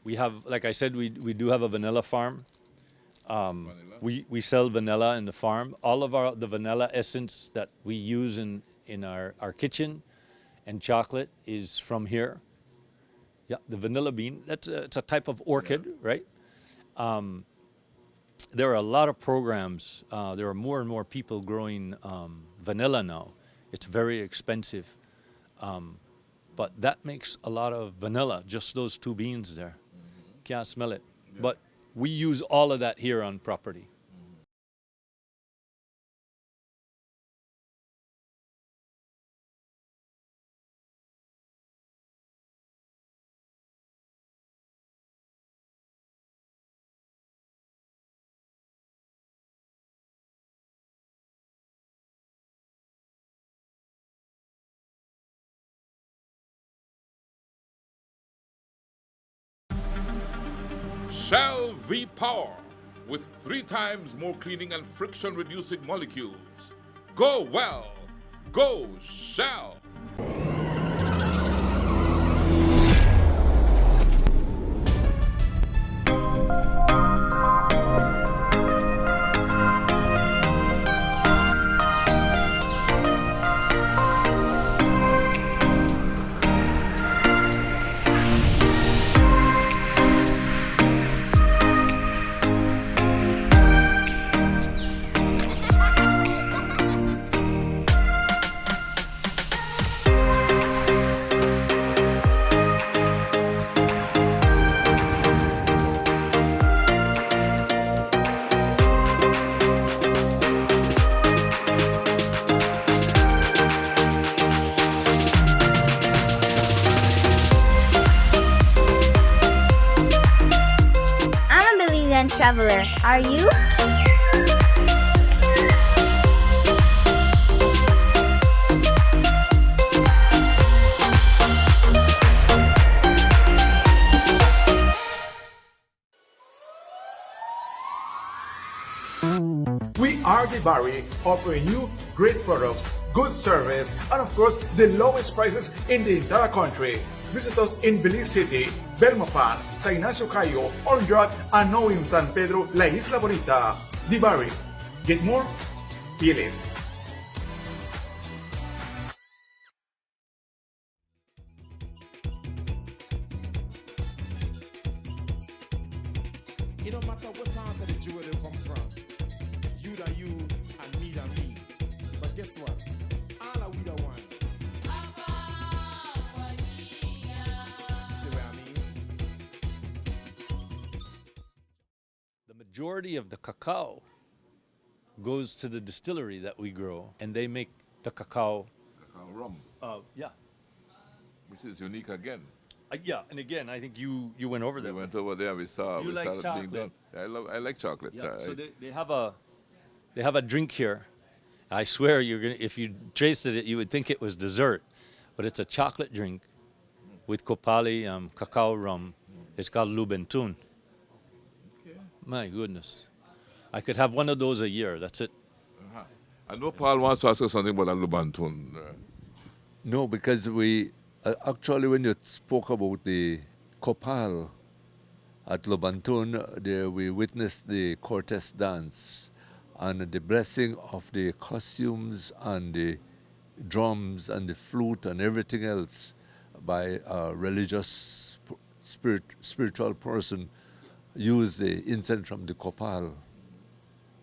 We have, like I said, we do have a vanilla farm. Vanilla? We sell vanilla in the farm. All of the vanilla essence that we use in our kitchen and chocolate is from here. Yeah, the vanilla bean. It's a type of orchid, right? There are a lot of programs. There are more and more people growing vanilla now. It's very expensive. But that makes a lot of vanilla, just those 2 beans there. Can't smell it. Yeah. But we use all of that here on property. Shell V Power with 3 times more cleaning and friction reducing molecules. Go well. Go Shell. I'm a Belizean traveler. Are you? We are the Barry, offering you great products, good service, and of course, the lowest prices in the entire country. Visit us in Belize City, Belmopan, San Ignacio Cayo, Orange, and now in San Pedro, La Isla Bonita. The Barry. Get more? Be less. It don't matter what part of the jewelry come from. You that you and me that me. But guess what? All are we the one. See what I mean? The majority of the cacao goes to the distillery that we grow, and they make the cacao. Cacao rum, Yeah. which is unique again. Yeah, and again, I think you went over We there. went over there. We saw. You we like saw it being chocolate? done. I like chocolate. Yeah, so they have a drink here. I swear if you tasted it, you would think it was dessert, but it's a chocolate drink with Kopali cacao rum. It's called Lubentun. Okay. My goodness, I could have one of those a year. That's it. I know Paul wants to ask us something about Lubantun. No, because we actually, when you spoke about the Kopal at Lobantun, there we witnessed the Cortes dance and the blessing of the costumes and the drums and the flute and everything else by a religious spiritual person used the incense from the Kopal.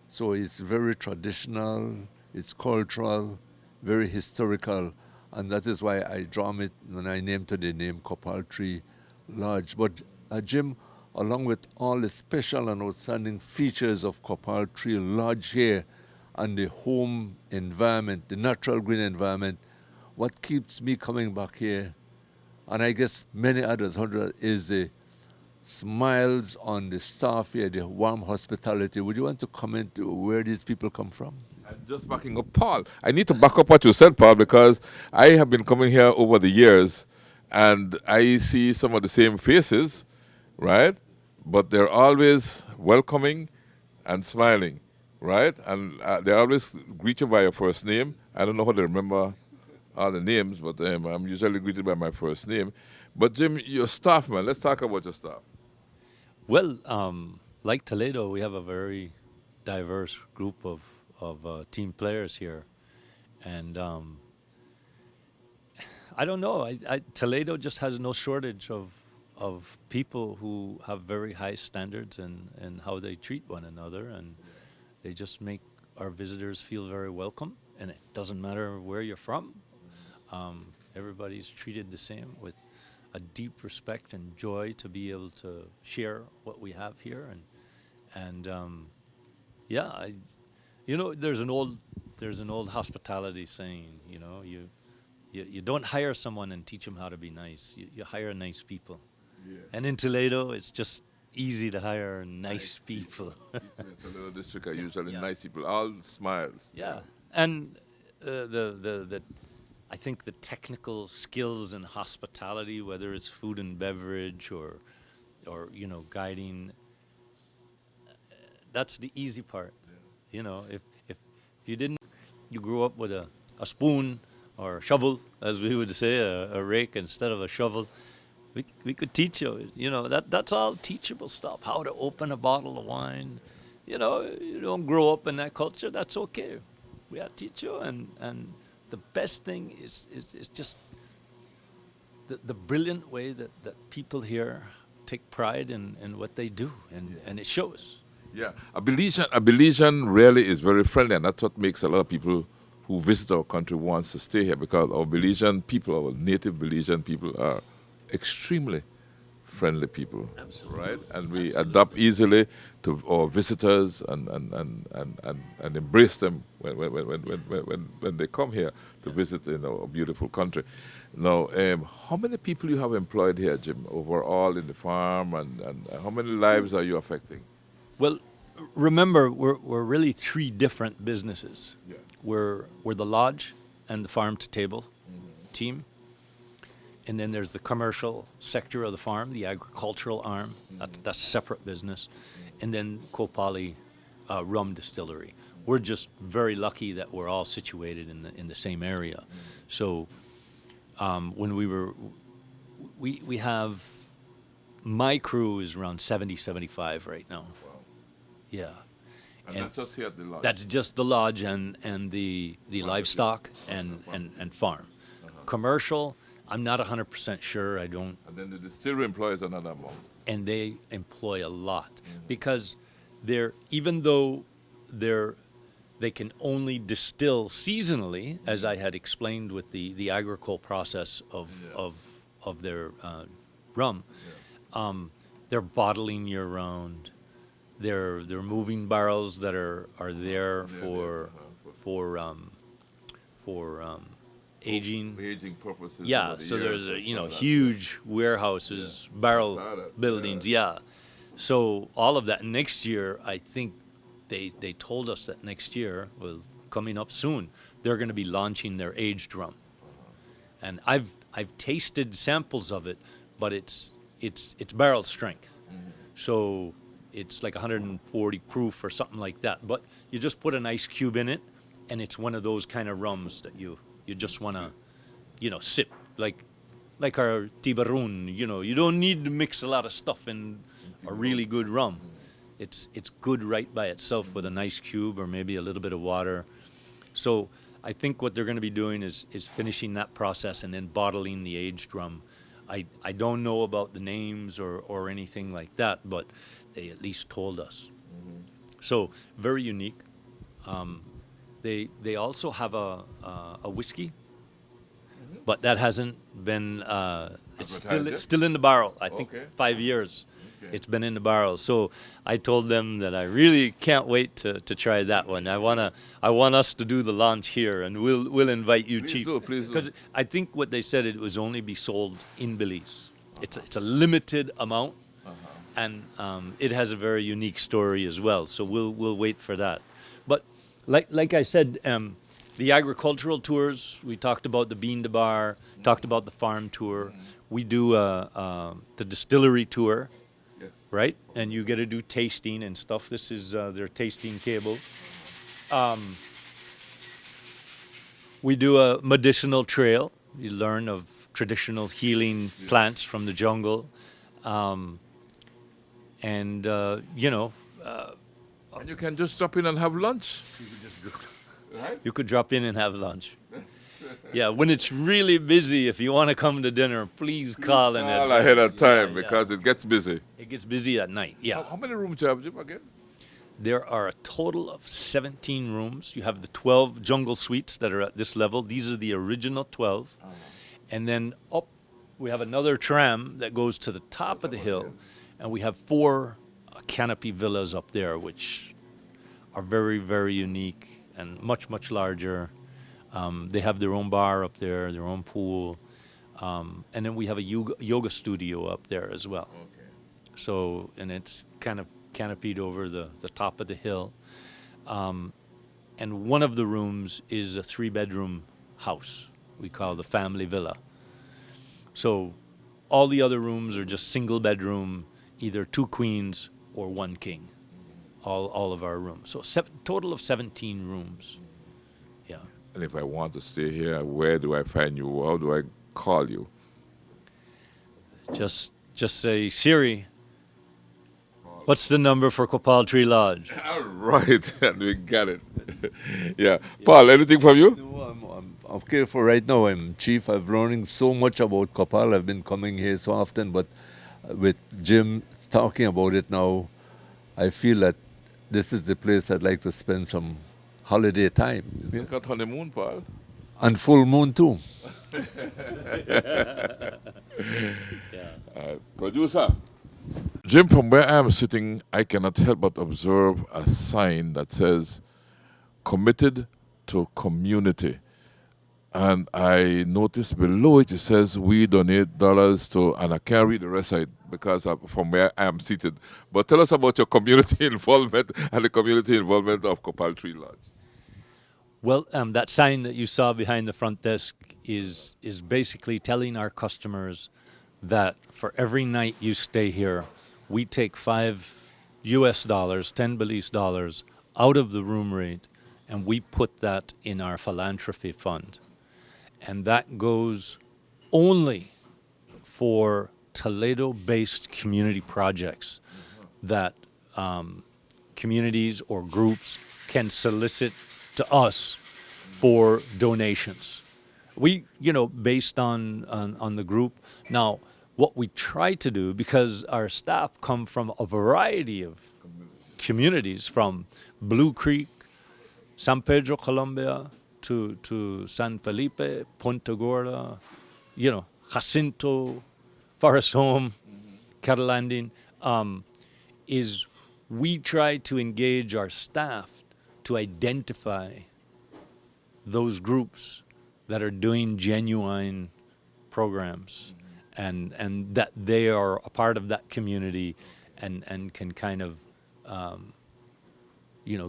So it's very traditional, it's cultural, very historical, and that is why I draw it when I named to the name Copal Tree Lodge. But Jim, along with all the special and outstanding features of Copal Tree Lodge here and the home environment, the natural green environment, what keeps me coming back here, and I guess many others, is the smiles on the staff here, the warm hospitality. Would you want to comment to where these people come from? I'm just backing up Paul. I need to back up what you said, Paul, because I have been coming here over the years and I see some of the same faces, right? But they're always welcoming and smiling, right? And they always greet you by your first name. I don't know how to remember all the names, but I'm usually greeted by my first name. But Jim, your staff, man, let's talk about your staff. Well, like Toledo, we have a very diverse group of team players here, and I don't know. Toledo just has no shortage of people who have very high standards in how they treat one another, and they just make our visitors feel very welcome. And it doesn't matter where you're from. Everybody's treated the same with a deep respect and joy to be able to share what we have here, and yeah, there's an old hospitality saying, you don't hire someone and teach them how to be nice. You hire nice people, and in Toledo, it's just easy to hire nice people. People in Toledo District are usually nice people, all smiles. Yeah, and I think the technical skills in hospitality, whether it's food and beverage or guiding, That's the easy part. You know, if you didn't, you grew up with a spoon or a shovel, as we would say, a rake instead of a shovel. We could teach you. You know, that's all teachable stuff. How to open a bottle of wine. You know, you don't grow up in that culture. That's okay. We'll teach you, and the best thing is just the brilliant way that people here take pride in what they do, and it shows. Yeah, a Belizean really is very friendly, and that's what makes a lot of people who visit our country wants to stay here, because our Belizean people, our native Belizean people, are extremely friendly people. Absolutely. Right? And we adapt easily to our visitors and embrace them when they come here to visit in our beautiful country. Now, how many people you have employed here, Jim, overall in the farm, and how many lives are you affecting? Well, remember, we're really three different businesses. Yeah. We're the lodge and the farm to table team. And then there's the commercial sector of the farm, the agricultural arm. That's a separate business. And then Kopal rum distillery. We're just very lucky that we're all situated in the same area. So when we have, my crew is around 70, 75 right now. Wow. Yeah. And that's just here at the lodge. That's just the lodge and the livestock and farm. Commercial, I'm not 100% sure. I don't. And then the distillery employs another amount. And they employ a lot because even though they can only distill seasonally, as I had explained with the agricole process of their rum, they're bottling year round. They're moving barrels that are there for aging purposes. Yeah, so there's huge warehouses, barrel buildings. Yeah, so all of that next year, I think they told us that next year, well, coming up soon, they're going to be launching their aged rum, and I've tasted samples of it, but it's barrel strength, so it's like 140 proof or something like that. But you just put an ice cube in it, and it's one of those kind of rums that you just want to, sip, like our tibaroon. You don't need to mix a lot of stuff in a really good rum. It's good right by itself with an ice cube or maybe a little bit of water. So I think what they're going to be doing is finishing that process and then bottling the aged rum. I don't know about the names or anything like that, but they at least told us. So very unique. They also have a whiskey, but that hasn't been. It's still in the barrel. I think 5 years. Okay. It's been in the barrel. So I told them that I really can't wait to try that one. I want us to do the launch here, and we'll invite you, Chief. Please do. Because I think what they said, it was only be sold in Belize. It's a limited amount, and it has a very unique story as well. So we'll wait for that. But like I said, the agricultural tours, we talked about the bean to bar, talked about the farm tour. We do the distillery tour, right? And you get to do tasting and stuff. This is their tasting table. We do a medicinal trail. You learn of traditional healing plants from the jungle. And you can just stop in and have lunch. You could drop in and have lunch. Yeah, when it's really busy, if you want to come to dinner, please call in advance. Ahead of time because it gets busy. It gets busy at night, yeah. How many rooms do you have, Jim, again? There are a total of 17 rooms. You have the 12 jungle suites that are at this level. These are the original 12. And then up, we have another tram that goes to the top of the hill. And we have 4 canopy villas up there, which are very, very unique and much, much larger. They have their own bar up there, their own pool. And then we have a yoga studio up there as well. Okay. So, and it's kind of canopied over the top of the hill. And one of the rooms is a 3-bedroom house we call the family villa. So all the other rooms are just single bedroom, either 2 queens or 1 king all of our rooms. So total of 17 rooms. Yeah. And if I want to stay here, where do I find you? How do I call you? Just say, Siri, what's the number for Copal Tree Lodge? All right, and we got it. Yeah. Paul, anything from you? No, I'm okay for right now. I'm chief. I'm learning so much about Kopal. I've been coming here so often, but with Jim talking about it now, I feel that this is the place I'd like to spend some holiday time. Look at honeymoon, Paul. And full moon too. Producer. Jim, from where I am sitting, I cannot help but observe a sign that says committed to community. And I noticed below it says we donate dollars to, and I can't read the rest of it because from where I am seated. But tell us about your community involvement and the community involvement of Copal Tree Lodge. Well, that sign that you saw behind the front desk is basically telling our customers that for every night you stay here, we take $5 10 Belize dollars out of the room rate, and we put that in our philanthropy fund. And that goes only for Toledo-based community projects that communities or groups can solicit to us for donations. We, based on the group. Now, what we try to do, because our staff come from a variety of communities, from Blue Creek, San Pedro, Colombia, to San Felipe, Punta Gorda, Jacinto, Forest Home, Cattle Landing, is we try to engage our staff to identify those groups that are doing genuine programs and that they are a part of that community and can kind of,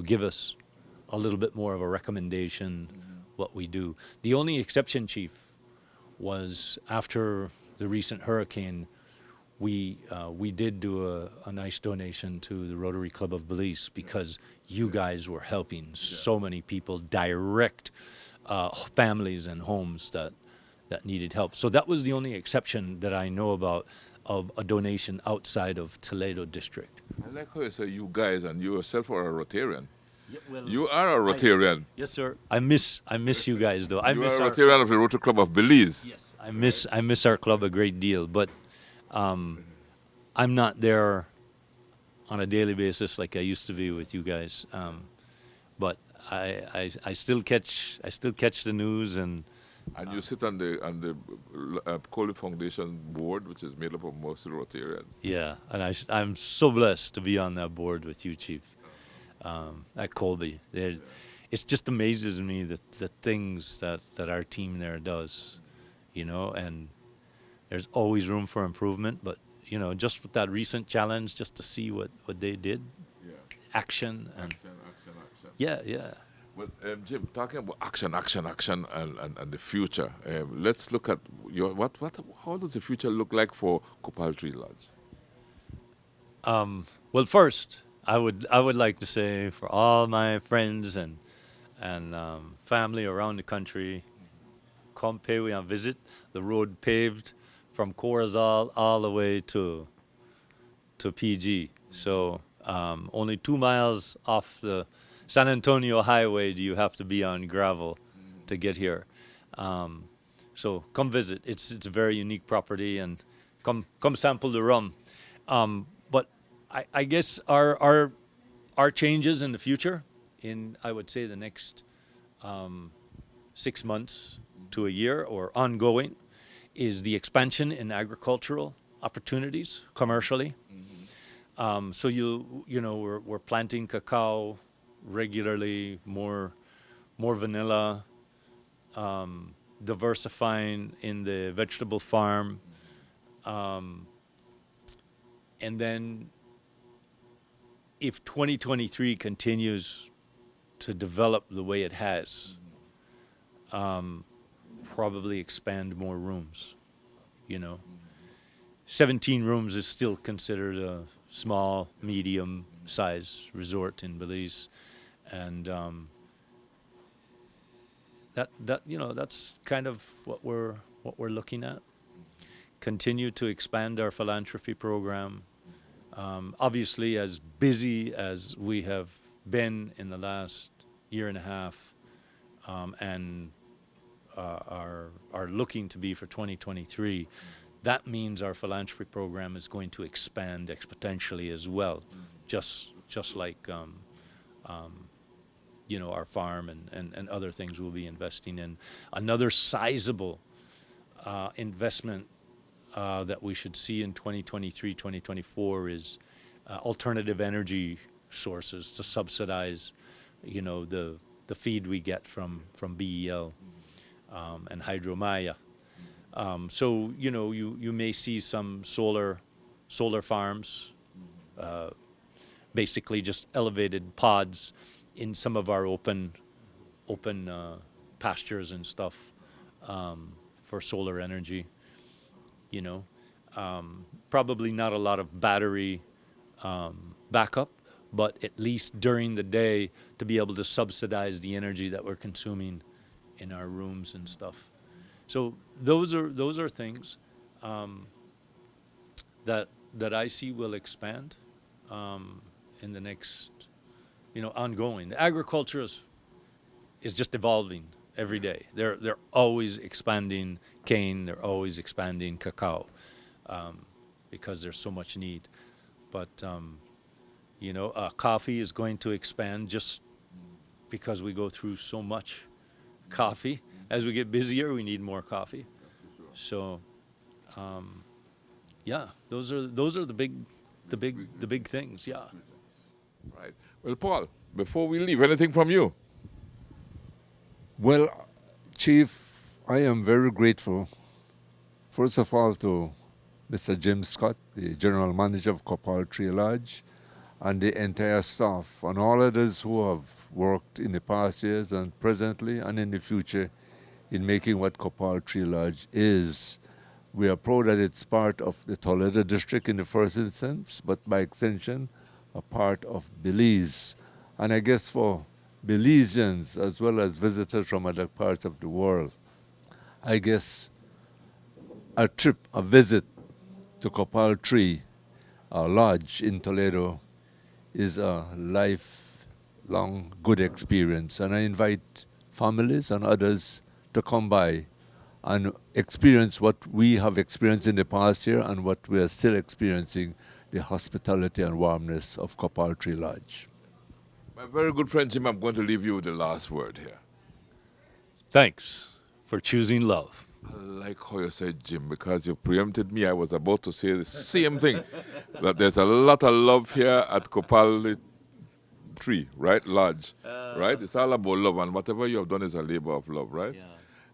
give us a little bit more of a recommendation what we do. The only exception, Chief, was after the recent hurricane, we did do a nice donation to the Rotary Club of Belize because you guys were helping so many people direct families and homes that needed help. So that was the only exception that I know about of a donation outside of Toledo District. I like how you say you guys and you yourself are a Rotarian. Yeah, well, You are a Rotarian. yes, sir. I miss you guys though. You are a Rotarian of the Rotary Club of Belize. Yes, I miss our club a great deal, but I'm not there on a daily basis like I used to be with you guys. But I still catch the news and you sit on the Kohli Foundation board, which is made up of mostly Rotarians. yeah, and I'm so blessed to be on that board with you, Chief, at Colby. It just amazes me the things that our team there does, and there's always room for improvement, but just with that recent challenge, just to see what they did, action and Action. yeah. Well, Jim, talking about action, and the future. Let's look at how does the future look like for Copal Tree Lodge? Well, first, I would like to say for all my friends and family around the country, come pay we a visit. The road paved from Corazal all the way to PG. So only 2 miles off the San Antonio Highway do you have to be on gravel to get here. So come visit. It's a very unique property, and come sample the rum. But I guess our changes in the future, in I would say the next 6 months to a year or ongoing, is the expansion in agricultural opportunities commercially. So we're planting cacao regularly, more vanilla, diversifying in the vegetable farm, and then if 2023 continues to develop the way it has, probably expand more rooms. 17 rooms is still considered a small, medium, size resort in Belize, and that's kind of what we're looking at. Continue to expand our philanthropy program. Obviously, as busy as we have been in the last year and a half, and are looking to be for 2023, that means our philanthropy program is going to expand exponentially as well, just like our farm and other things we'll be investing in. Another sizable investment that we should see in 2023, 2024 is alternative energy sources to subsidize, the feed we get from BEL and Hydromaya. So you may see some solar farms, basically just elevated pods in some of our open pastures and stuff for solar energy. Probably not a lot of battery backup, but at least during the day to be able to subsidize the energy that we're consuming in our rooms and stuff. So those are things that I see will expand in the next, ongoing. Agriculture is just evolving every day. They're always expanding cane. They're always expanding cacao because there's so much need. But coffee is going to expand just because we go through so much coffee. As we get busier, we need more coffee. So, those are the big things. Yeah. Right. Well, Paul, before we leave, anything from you? Well, Chief, I am very grateful, first of all, to Mr. Jim Scott, the General Manager of Copal Tree Lodge, and the entire staff, and all others who have worked in the past years and presently and in the future in making what Copal Tree Lodge is. We are proud that it's part of the Toledo District in the first instance, but by extension, a part of Belize. And I guess for Belizeans, as well as visitors from other parts of the world, I guess a visit to Copal Tree Lodge in Toledo is a lifelong good experience. And I invite families and others to come by and experience what we have experienced in the past year and what we are still experiencing, the hospitality and warmness of Copal Tree Lodge. My very good friend Jim, I'm going to leave you with the last word here. Thanks for choosing love. I like how you said Jim, because you preempted me. I was about to say the same thing, that there's a lot of love here at Copal Tree, right? Lodge, right? It's all about love, and whatever you have done is a labor of love, right? Yeah.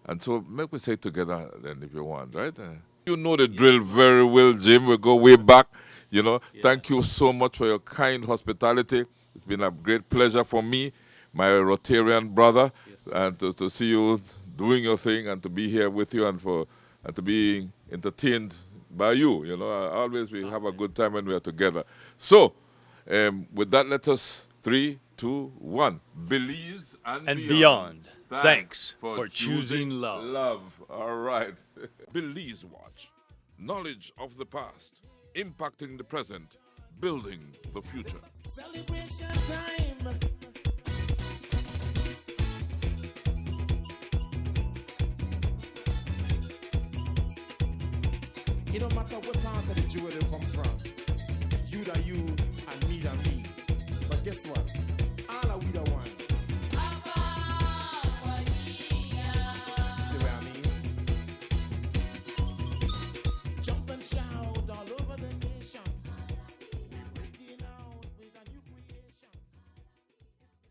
And so make we say it together then if you want, right? You know the drill very well, Jim. We go way back, Yeah. Thank you so much for your kind hospitality. It's been a great pleasure for me, my Rotarian brother, and to see you doing your thing and to be here with you and to be entertained by you. Always we have a good time when we are together. So, with that, let us 3, 2, 1. Belize and beyond. Thanks for choosing love. Love. All right. Belize Watch. Knowledge of the past, impacting the present, building the future. Celebration time. It don't matter what part of the jewelry